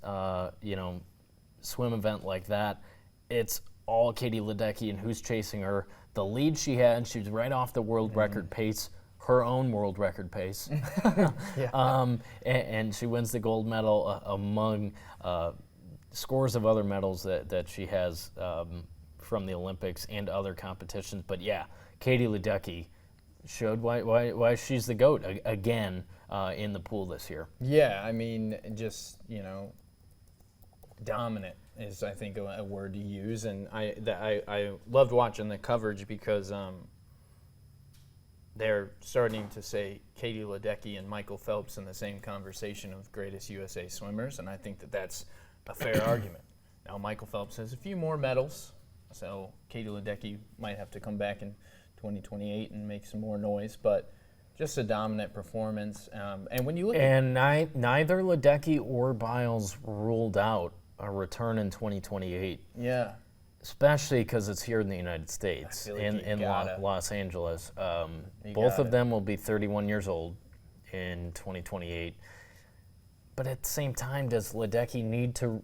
A: swim event like that. It's all Katie Ledecky and who's chasing her. The lead she had, she was right off the world record pace, her own world record pace. And she wins the gold medal among scores of other medals that she has from the Olympics and other competitions. But yeah, Katie Ledecky showed why she's the GOAT again in the pool this year.
B: Yeah, I mean, just, dominant is, I think, a word to use. And I loved watching the coverage because they're starting to say Katie Ledecky and Michael Phelps in the same conversation of greatest USA swimmers, and I think that's a fair argument. Now, Michael Phelps has a few more medals, so Katie Ledecky might have to come back in 2028 and make some more noise, but just a dominant performance. And when you look
A: neither Ledecky or Biles ruled out a return in 2028.
B: Yeah.
A: Especially because it's here in the United States, in Los Angeles. Both of them will be 31 years old in 2028. But at the same time, does Ledecky need to,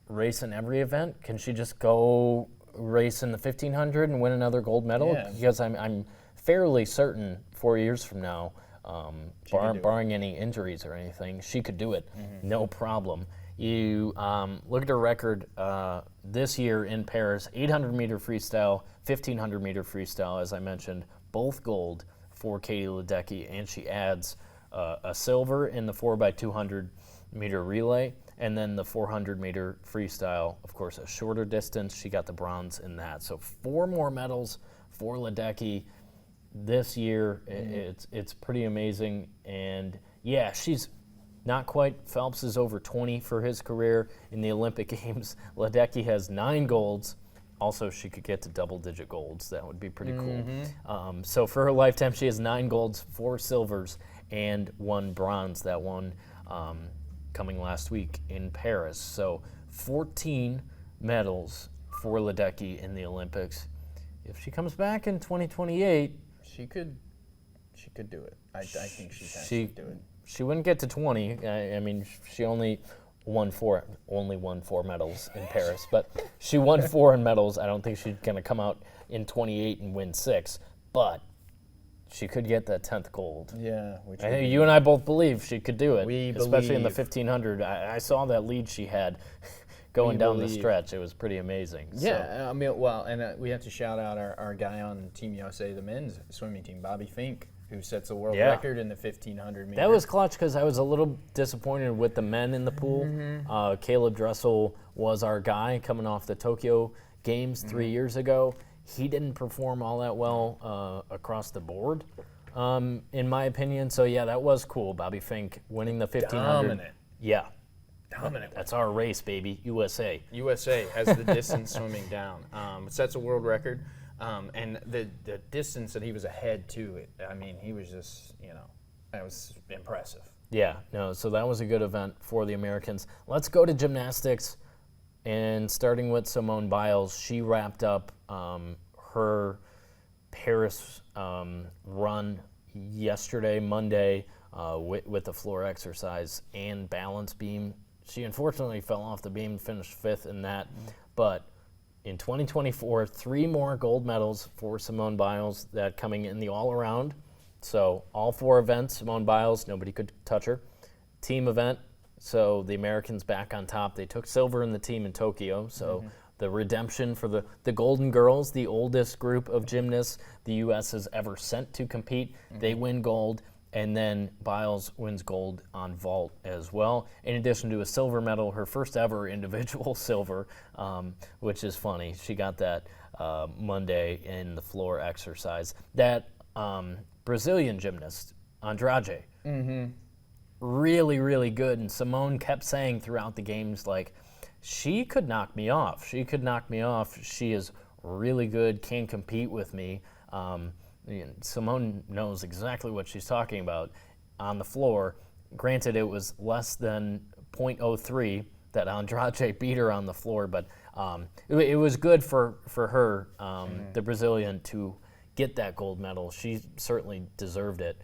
A: race in every event? Can she just go race in the 1500 and win another gold medal?
B: Yeah.
A: Because I'm fairly certain 4 years from now, barring any injuries or anything, she could do it, no problem. You look at her record this year in Paris, 800-meter freestyle, 1,500-meter freestyle, as I mentioned, both gold for Katie Ledecky, and she adds a silver in the 4x200-meter relay, and then the 400-meter freestyle, of course, a shorter distance. She got the bronze in that. So 4 more medals for Ledecky this year. It's pretty amazing, and yeah, she's not quite. Phelps is over 20 for his career in the Olympic Games. Ledecky has 9 golds. Also, she could get to double-digit golds. That would be pretty cool. So for her lifetime, she has 9 golds, 4 silvers, and 1 bronze. That one coming last week in Paris. So 14 medals for Ledecky in the Olympics. If she comes back in 2028,
B: she could do it. I think she can do it.
A: She wouldn't get to 20. I mean, she only won 4 medals in Paris, but she won 4 in medals. I don't think she's going to come out in 28 and win 6, but she could get that 10th gold.
B: Yeah.
A: I think you and I both believe she could do it, especially in the
B: believe.
A: 1500. I saw that lead she had going down the stretch. It was pretty amazing.
B: Yeah,
A: So.
B: I mean, well, and we have to shout out our guy on Team USA, the men's swimming team, Bobby Fink, who sets a world record in the 1500 meters.
A: That was clutch because I was a little disappointed with the men in the pool. Caleb Dressel was our guy coming off the Tokyo Games 3 years ago. He didn't perform all that well across the board, in my opinion. So, yeah, that was cool. Bobby Fink winning the 1500.
B: Dominant.
A: Yeah.
B: Dominant.
A: That's our race, baby. USA.
B: USA has the distance swimming down. Sets a world record. And the distance that he was ahead to, he was just, that was impressive.
A: Yeah, no, so that was a good event for the Americans. Let's go to gymnastics, and starting with Simone Biles, she wrapped up her Paris run yesterday, Monday, with the floor exercise and balance beam. She unfortunately fell off the beam, finished 5th in that, but in 2024, 3 more gold medals for Simone Biles that coming in the all-around. So all 4 events, Simone Biles, nobody could touch her. Team event, so the Americans back on top. They took silver in the team in Tokyo, so the redemption for the Golden Girls, the oldest group of gymnasts the U.S. has ever sent to compete. They win gold. And then Biles wins gold on vault as well, in addition to a silver medal, her first ever individual silver, which is funny. She got that Monday in the floor exercise. That Brazilian gymnast, Andrade, really, really good. And Simone kept saying throughout the games, like, she could knock me off. She could knock me off. She is really good, can compete with me. Simone knows exactly what she's talking about on the floor. Granted, it was less than .03 that Andrade beat her on the floor, but it was good for her, the Brazilian, to get that gold medal. She certainly deserved it.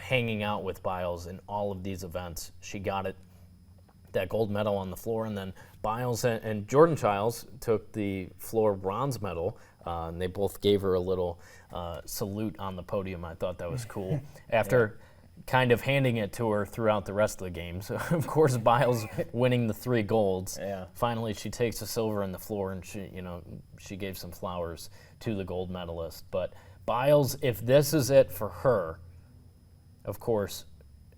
A: Hanging out with Biles in all of these events, she got it. That gold medal on the floor, and then Biles and Jordan Childs took the floor bronze medal, and they both gave her a little salute on the podium. I thought that was cool. After kind of handing it to her throughout the rest of the game. So, of course, Biles winning the 3 golds.
B: Yeah.
A: Finally, she takes the silver on the floor, and she gave some flowers to the gold medalist. But Biles, if this is it for her, of course,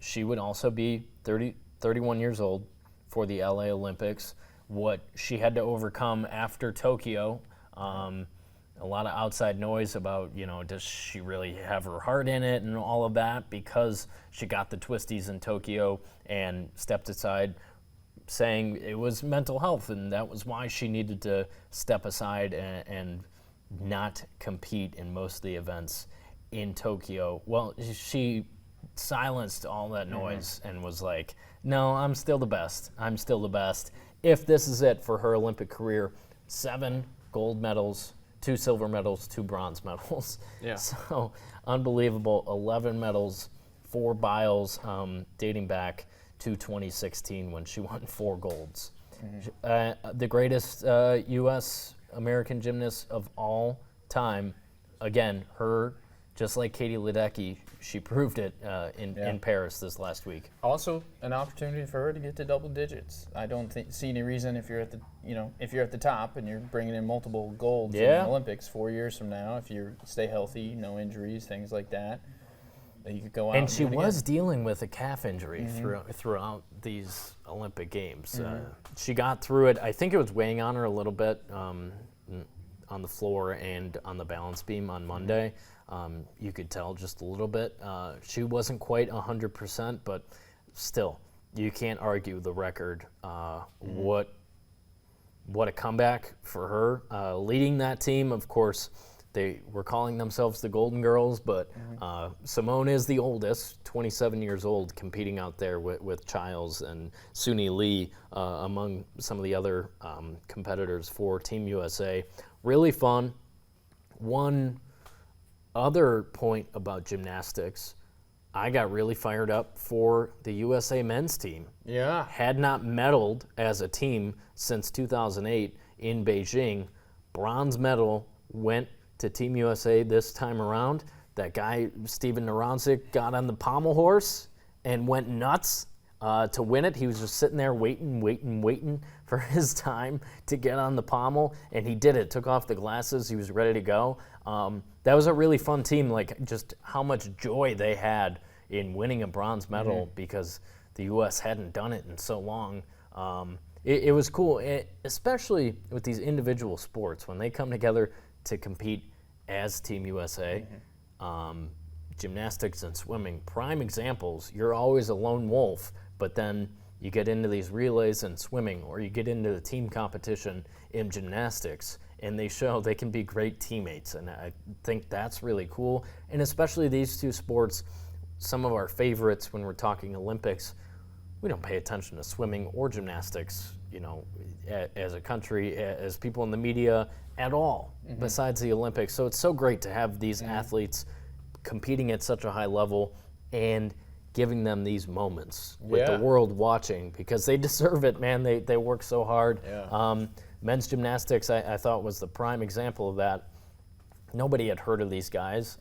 A: she would also be 31 years old for the LA Olympics. What she had to overcome after Tokyo, a lot of outside noise about, does she really have her heart in it and all of that, because she got the twisties in Tokyo and stepped aside, saying it was mental health, and that was why she needed to step aside and not compete in most of the events in Tokyo. Well, she silenced all that noise and was like, no, I'm still the best. I'm still the best. If this is it for her Olympic career, 7 gold medals, 2 silver medals, 2 bronze medals.
B: Yeah.
A: So unbelievable. 11 medals for Biles, dating back to 2016 when she won 4 golds. The greatest U.S. American gymnast of all time. Again, her, just like Katie Ledecky, she proved it in Paris this last week.
B: Also, an opportunity for her to get to double digits. I don't see any reason if you're at the top and you're bringing in multiple golds in the Olympics 4 years from now, if you stay healthy, no injuries, things like that you could go out.
A: And she was dealing with a calf injury throughout these Olympic Games. She got through it. I think it was weighing on her a little bit on the floor and on the balance beam on Monday. You could tell just a little bit. She wasn't quite 100%, but still, you can't argue the record. What a comeback for her. Leading that team, of course, they were calling themselves the Golden Girls, but Simone is the oldest, 27 years old, competing out there with Childs and Suni Lee among some of the other competitors for Team USA. Really fun. One other point about gymnastics, I got really fired up for the USA men's team.
B: Yeah.
A: Had not medaled as a team since 2008 in Beijing. Bronze medal went to Team USA this time around. That guy, Steven Naronczyk, got on the pommel horse and went nuts to win it. He was just sitting there waiting for his time to get on the pommel, and he did it. Took off the glasses. He was ready to go. That was a really fun team, like just how much joy they had in winning a bronze medal because the U.S. hadn't done it in so long. It was cool, especially with these individual sports, when they come together to compete as Team USA. Gymnastics and swimming, prime examples. You're always a lone wolf, but then you get into these relays in swimming, or you get into the team competition in gymnastics, and they show they can be great teammates, and I think that's really cool. And especially these two sports, some of our favorites when we're talking Olympics, we don't pay attention to swimming or gymnastics, as a country, as people in the media at all, besides the Olympics. So it's so great to have these athletes competing at such a high level and giving them these moments with the world watching, because they deserve it, man. They work so hard.
B: Yeah.
A: Men's gymnastics, I thought, was the prime example of that. Nobody had heard of these guys.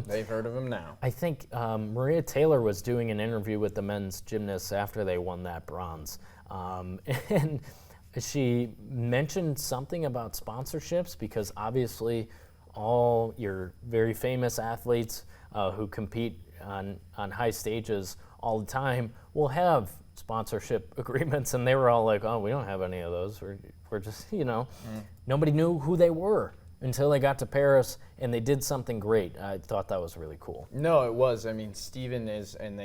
B: They've heard of them now.
A: I think Maria Taylor was doing an interview with the men's gymnasts after they won that bronze. And she mentioned something about sponsorships, because obviously all your very famous athletes who compete on high stages all the time will have sponsorship agreements, and they were all like, oh, we don't have any of those. We're just, nobody knew who they were until they got to Paris, and they did something great. I thought that was really cool.
B: No, it was. I mean, Steven is, and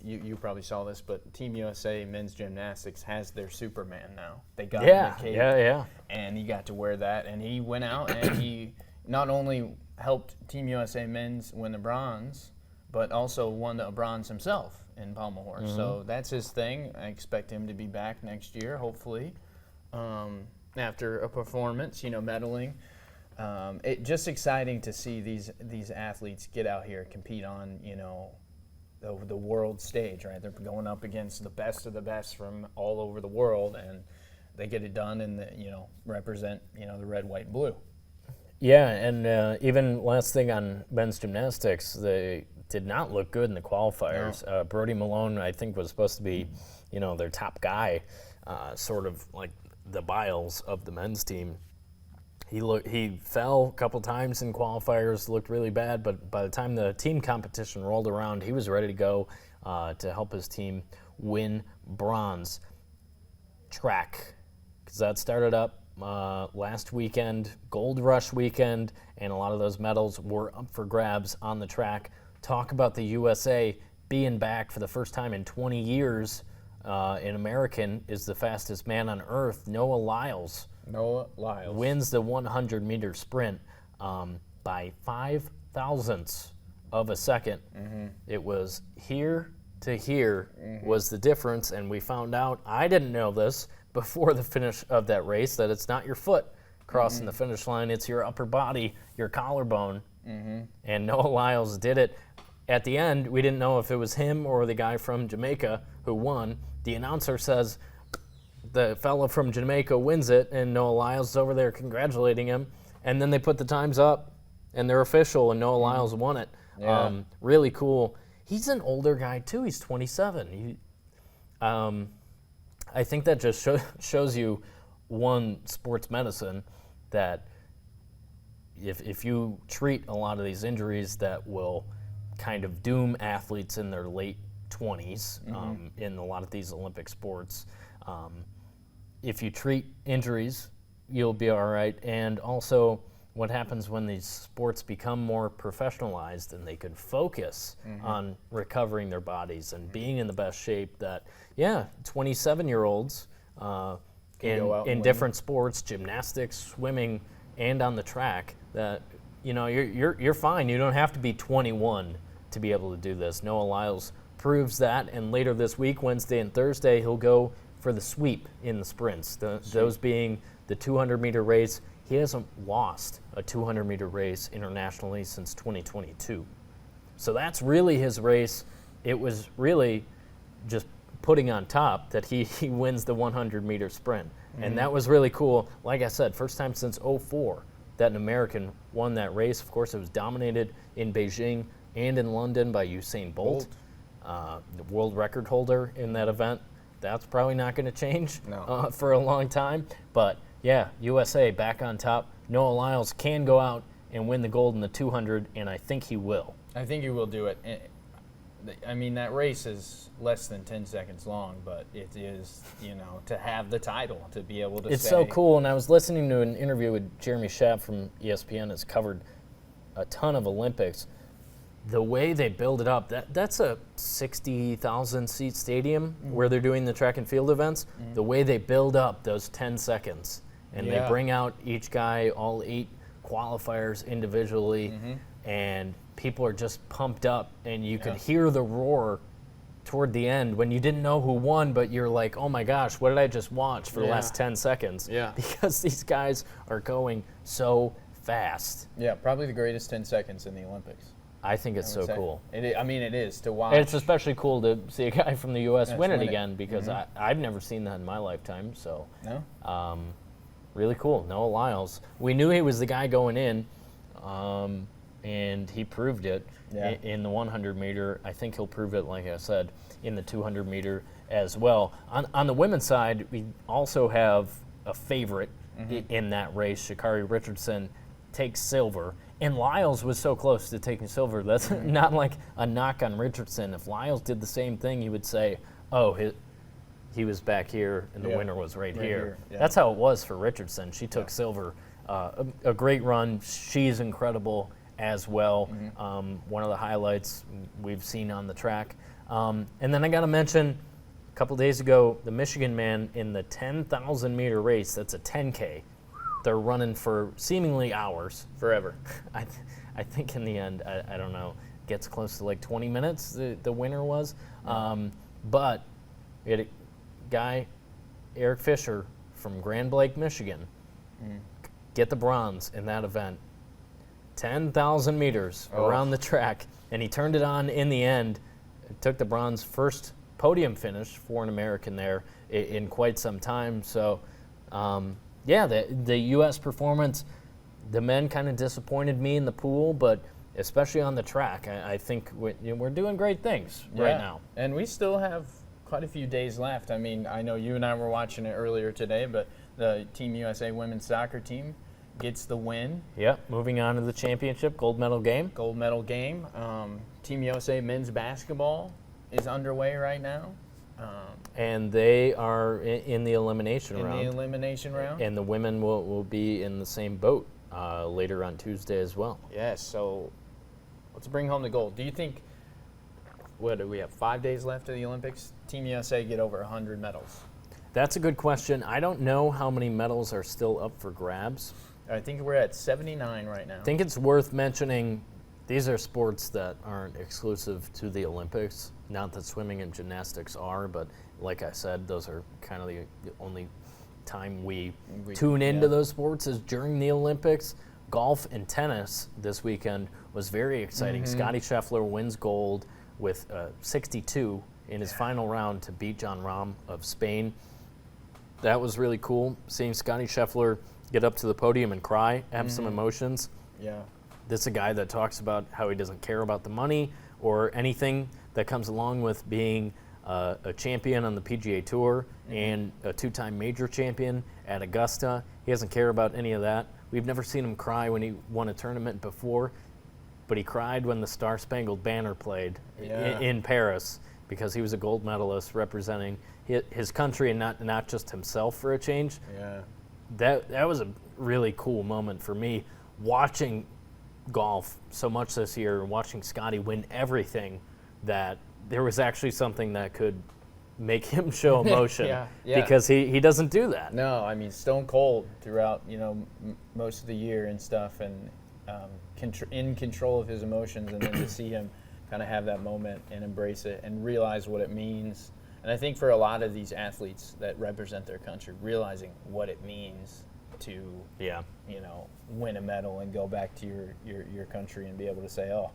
B: you probably saw this, but Team USA men's gymnastics has their Superman now. They got him a cape, and he got to wear that, and he went out and he not only helped Team USA men's win the bronze, but also won a bronze himself in pommel horse. So that's his thing. I expect him to be back next year, hopefully, after a performance, medaling. It's just exciting to see these athletes get out here and compete on, the world stage, right? They're going up against the best of the best from all over the world, and they get it done and represent the red, white, and blue.
A: Yeah, and even last thing on men's gymnastics, they did not look good in the qualifiers.
B: No.
A: Brody Malone, I think, was supposed to be, their top guy, sort of like the Biles of the men's team. He fell a couple times in qualifiers, looked really bad, but by the time the team competition rolled around, he was ready to go to help his team win bronze. Track, because that started up last weekend, Gold Rush weekend, and a lot of those medals were up for grabs on the track. Talk about the USA being back for the first time in 20 years. An American is the fastest man on earth. Noah Lyles wins the 100-meter sprint by 5 thousandths of a second. It was here to here was the difference, and we found out, I didn't know this before the finish of that race, that it's not your foot crossing the finish line, it's your upper body, your collarbone. And Noah Lyles did it. At the end, we didn't know if it was him or the guy from Jamaica who won. The announcer says the fella from Jamaica wins it, and Noah Lyles is over there congratulating him. And then they put the times up, and they're official, and Noah Lyles won it.
B: Yeah.
A: Really cool. He's an older guy, too. He's 27. I think that just shows you, one, sports medicine, that if you treat a lot of these injuries that will kind of doom athletes in their late 20s in a lot of these Olympic sports, if you treat injuries, you'll be all right. And also, what happens when these sports become more professionalized and they can focus on recovering their bodies and being in the best shape, that 27-year-olds in different sports, gymnastics, swimming, and on the track, that you're fine. You don't have to be 21 to be able to do this. Noah Lyles proves that, and later this week, Wednesday and Thursday, he'll go for the sweep in the sprints, those being the 200-meter race. He hasn't lost a 200-meter race internationally since 2022. So that's really his race. It was really just putting on top that he wins the 100-meter sprint. And that was really cool. Like I said, first time since 2004 that an American won that race. Of course, it was dominated in Beijing and in London by Usain Bolt, the world record holder in that event. That's probably not going to change for a long time. But yeah, USA back on top. Noah Lyles can go out and win the gold in the 200, and I think he will.
B: I think he will do it. I mean, that race is less than 10 seconds long, but it is, to have the title, to be able to
A: It's so cool, and I was listening to an interview with Jeremy Schaap from ESPN, has covered a ton of Olympics. The way they build it up, that's a 60,000-seat stadium where they're doing the track and field events. The way they build up those 10 seconds, and they bring out each guy, all 8 qualifiers individually, and people are just pumped up, and you could hear the roar toward the end when you didn't know who won, but you're like, oh my gosh, what did I just watch for the last 10 seconds?
B: Yeah.
A: Because these guys are going so fast.
B: Yeah, probably the greatest 10 seconds in the Olympics.
A: I think it's so cool.
B: It is to watch.
A: And it's especially cool to see a guy from the U.S. win it again, because I've never seen that in my lifetime. So, really cool. Noah Lyles. We knew he was the guy going in, and he proved it in the 100-meter. I think he'll prove it, like I said, in the 200-meter as well. On the women's side, we also have a favorite in that race. Sha'Carri Richardson takes silver. And Lyles was so close to taking silver. That's not like a knock on Richardson. If Lyles did the same thing, you would say, oh, he was back here and the winner was right here. Yeah. That's how it was for Richardson. She took silver. A great run. She's incredible as well. One of the highlights we've seen on the track. And then I got to mention, a couple days ago, the Michigan man in the 10,000-meter race, that's a 10K. They're running for seemingly hours.
B: Forever.
A: I think in the end, I don't know, gets close to like 20 minutes, the winner was. But we had a guy, Eric Fisher from Grand Blanc, Michigan, get the bronze in that event. 10,000 meters around the track, and he turned it on in the end. Took the bronze, first podium finish for an American there in quite some time. So Yeah, the U.S. performance, the men kind of disappointed me in the pool, but especially on the track, I think we're doing great things right now.
B: And we still have quite a few days left. I mean, I know you and I were watching it earlier today, but the Team USA women's soccer team gets the win.
A: Yep, moving on to the championship, gold medal game.
B: Gold medal game. Team USA men's basketball is underway right now.
A: And they are in the elimination round.
B: In the elimination round.
A: And the women will be in the same boat later on Tuesday as well.
B: Yes, so let's bring home the gold. Do you think, what do we have, 5 days left of the Olympics? Team USA get over 100 medals?
A: That's a good question. I don't know how many medals are still up for grabs.
B: I think we're at 79 right now.
A: I think it's worth mentioning these are sports that aren't exclusive to the Olympics. Not that swimming and gymnastics are, but like I said, those are kind of the only time we tune into those sports is during the Olympics. Golf and tennis this weekend was very exciting. Scotty Scheffler wins gold with 62 in his final round to beat Jon Rahm of Spain. That was really cool, seeing Scotty Scheffler get up to the podium and cry, have some emotions.
B: Yeah.
A: This is a guy that talks about how he doesn't care about the money or anything that comes along with being a champion on the PGA Tour and a two-time major champion at Augusta. He doesn't care about any of that. We've never seen him cry when he won a tournament before, but he cried when the Star-Spangled Banner played in Paris because he was a gold medalist representing his country and not just himself for a change.
B: Yeah.
A: That was a really cool moment for me, watching golf so much this year and watching Scotty win everything, that there was actually something that could make him show emotion because he doesn't do that.
B: No, I mean, stone cold throughout, most of the year and stuff, and in control of his emotions, and then to see him kind of have that moment and embrace it and realize what it means. And I think for a lot of these athletes that represent their country, realizing what it means to, win a medal and go back to your country and be able to say, oh,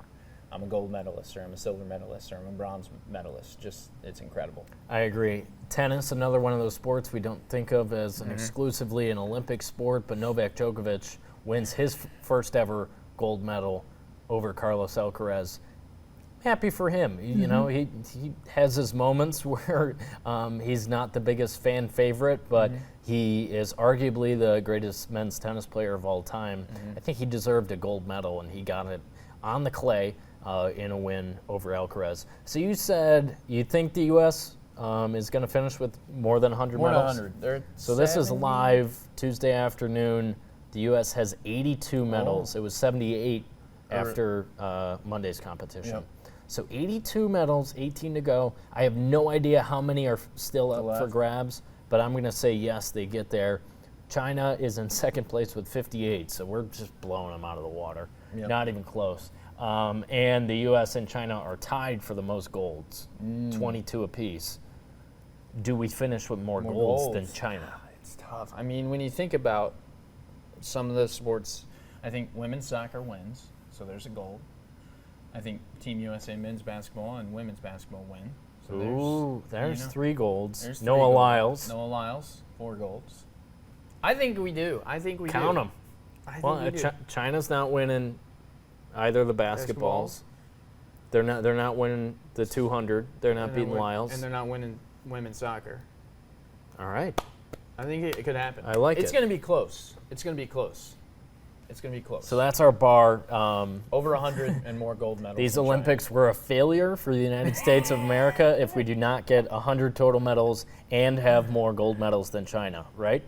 B: I'm a gold medalist, or I'm a silver medalist, or I'm a bronze medalist. Just, it's incredible.
A: I agree. Tennis, another one of those sports we don't think of as an exclusively an Olympic sport, but Novak Djokovic wins his first ever gold medal over Carlos Alcaraz. Happy for him. You know, he has his moments where he's not the biggest fan favorite, but he is arguably the greatest men's tennis player of all time. I think he deserved a gold medal, and he got it on the clay in a win over Alcaraz. So you said you think the U.S. is going to finish with more than 100 medals?
B: 100.
A: So this is live Tuesday afternoon. The U.S. has 82 medals. It was 78 after Monday's competition.
B: Yep.
A: So 82 medals, 18 to go. I have no idea how many are still up for grabs, but I'm going to say yes, they get there. China is in second place with 58, so we're just blowing them out of the water.
B: Yep.
A: Not even close. And the U.S. and China are tied for the most golds, 22 apiece. Do we finish with more golds than China?
B: It's tough. I mean, when you think about some of the sports, I think women's soccer wins, so there's a gold. I think Team USA men's basketball and women's basketball win. So
A: there's 3 golds.
B: There's
A: Noah Lyles.
B: Noah Lyles, 4 golds. I think we do.
A: Count them. Well, China's not winning either of the basketballs. They're not winning the 200. They're not beating Lyles.
B: And they're not winning women's soccer.
A: All right.
B: I think it could happen.
A: I like it.
B: It's going to be close. It's going to be close.
A: So that's our bar.
B: Over 100 and more gold medals.
A: These Olympics were a failure for the United States of America if we do not get 100 total medals and have more gold medals than China, right?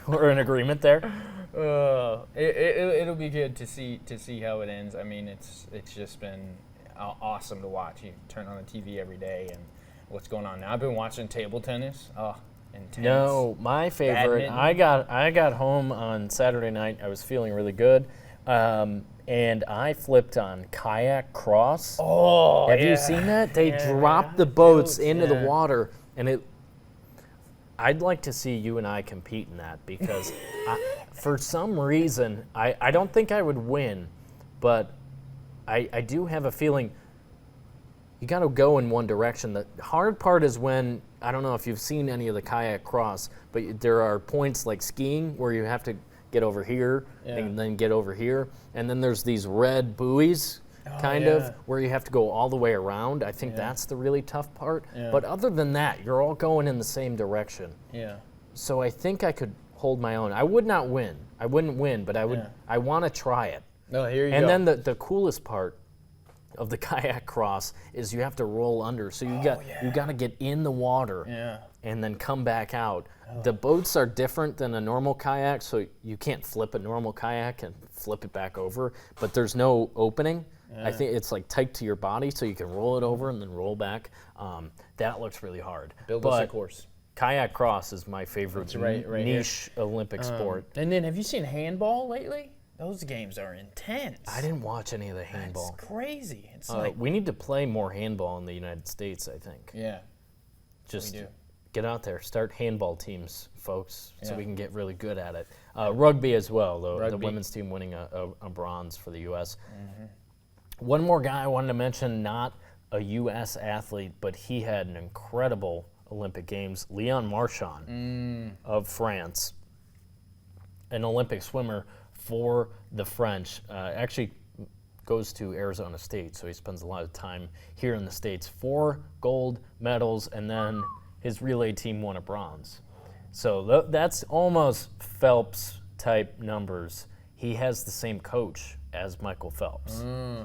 A: We're in agreement there.
B: It'll be good to see how it ends. I mean, it's just been awesome to watch. You turn on the TV every day and what's going on now. I've been watching table tennis. Oh, intense.
A: No, my favorite.
B: Badminton.
A: I got home on Saturday night. I was feeling really good, and I flipped on kayak cross.
B: Oh,
A: have you seen that? They drop the boats into the water, and I'd like to see you and I compete in that because for some reason I don't think I would win, but I do have a feeling you got to go in one direction. The hard part is when I don't know if you've seen any of the kayak cross, but there are points like skiing where you have to get over here and then get over here. And then there's these red buoys kind of where you have to go all the way around. I think that's the really tough part. Yeah. But other than that, you're all going in the same direction.
B: Yeah.
A: So I think I could hold my own. I would not win. I wouldn't win, but I would. I want to try it.
B: No, here you go.
A: And then the coolest part of the kayak cross is you have to roll under. So you got to get in the water and then come back out. The boats are different than a normal kayak, so you can't flip a normal kayak and flip it back over, but there's no opening. I think it's like tight to your body, so you can roll it over and then roll back. That looks really hard.
B: Build us a course.
A: Kayak cross is my favorite
B: right
A: niche Olympic sport.
B: And then have you seen handball lately? Those games are intense.
A: I didn't watch any of the handball.
B: That's crazy. It's
A: we need to play more handball in the United States, I think.
B: Yeah.
A: Just get out there, start handball teams, folks, so we can get really good at it. Rugby as well, though. The women's team winning a bronze for the U.S. One more guy I wanted to mention, not a U.S. athlete, but he had an incredible Olympic Games. Leon Marchand of France, an Olympic swimmer for the French, actually goes to Arizona State, so he spends a lot of time here in the States. 4 gold medals, and then his relay team won a bronze. So that's almost Phelps-type numbers. He has the same coach as Michael Phelps.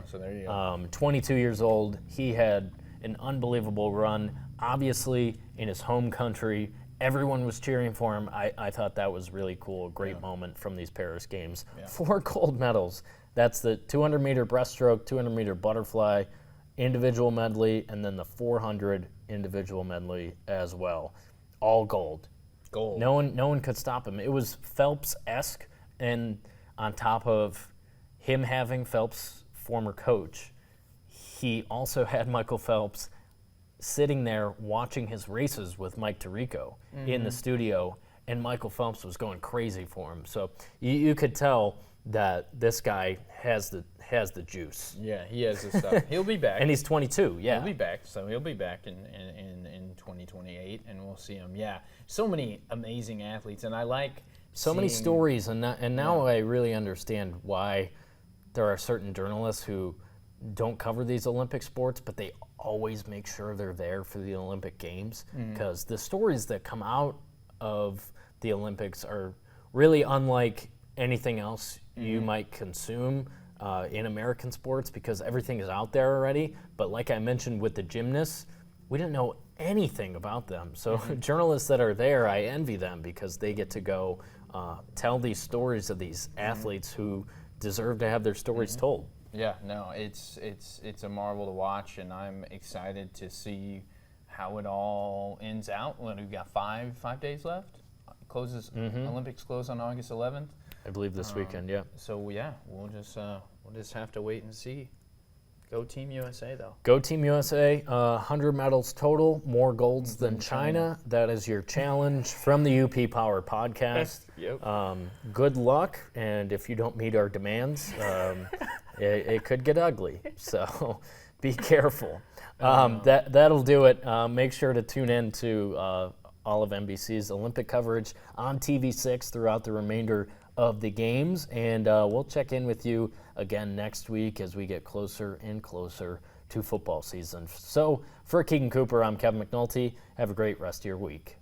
B: So there you go.
A: 22 years old. He had an unbelievable run. Obviously, in his home country, everyone was cheering for him. I thought that was really cool, a great moment from these Paris Games. 4 gold medals. That's the 200-meter breaststroke, 200-meter butterfly, individual medley, and then the 400 individual medley as well. All gold.
B: Gold.
A: No one could stop him. It was Phelps-esque, and on top of him having Phelps' former coach, he also had Michael Phelps sitting there watching his races with Mike Tirico in the studio, and Michael Phelps was going crazy for him. So you could tell that this guy has the juice.
B: Yeah, he has the stuff. He'll be back.
A: And he's 22, yeah.
B: He'll be back, so he'll be back in 2028, and we'll see him. Yeah, so many amazing athletes, and I like
A: so many stories, and now I really understand why there are certain journalists who don't cover these Olympic sports, but they always make sure they're there for the Olympic Games, because the stories that come out of the Olympics are really unlike anything else you might consume in American sports, because everything is out there already. But like I mentioned with the gymnasts, we didn't know anything about them. So journalists that are there, I envy them, because they get to go tell these stories of these athletes who deserve to have their stories told.
B: Yeah, no, it's a marvel to watch, and I'm excited to see how it all ends out. When we've got five days left, Olympics close on August 11th.
A: I believe this weekend, yeah.
B: So yeah, we'll just have to wait and see. Go Team USA, though.
A: Go Team USA. 100 medals total, more golds than China. That is your challenge from the UP Power podcast.
B: Yep.
A: Good luck, and if you don't meet our demands, it could get ugly. So be careful. That'll do it. Make sure to tune in to all of NBC's Olympic coverage on TV6 throughout the remainder of the games, and we'll check in with you again next week as we get closer and closer to football season. So for Keegan Cooper, I'm Kevin McNulty. Have a great rest of your week.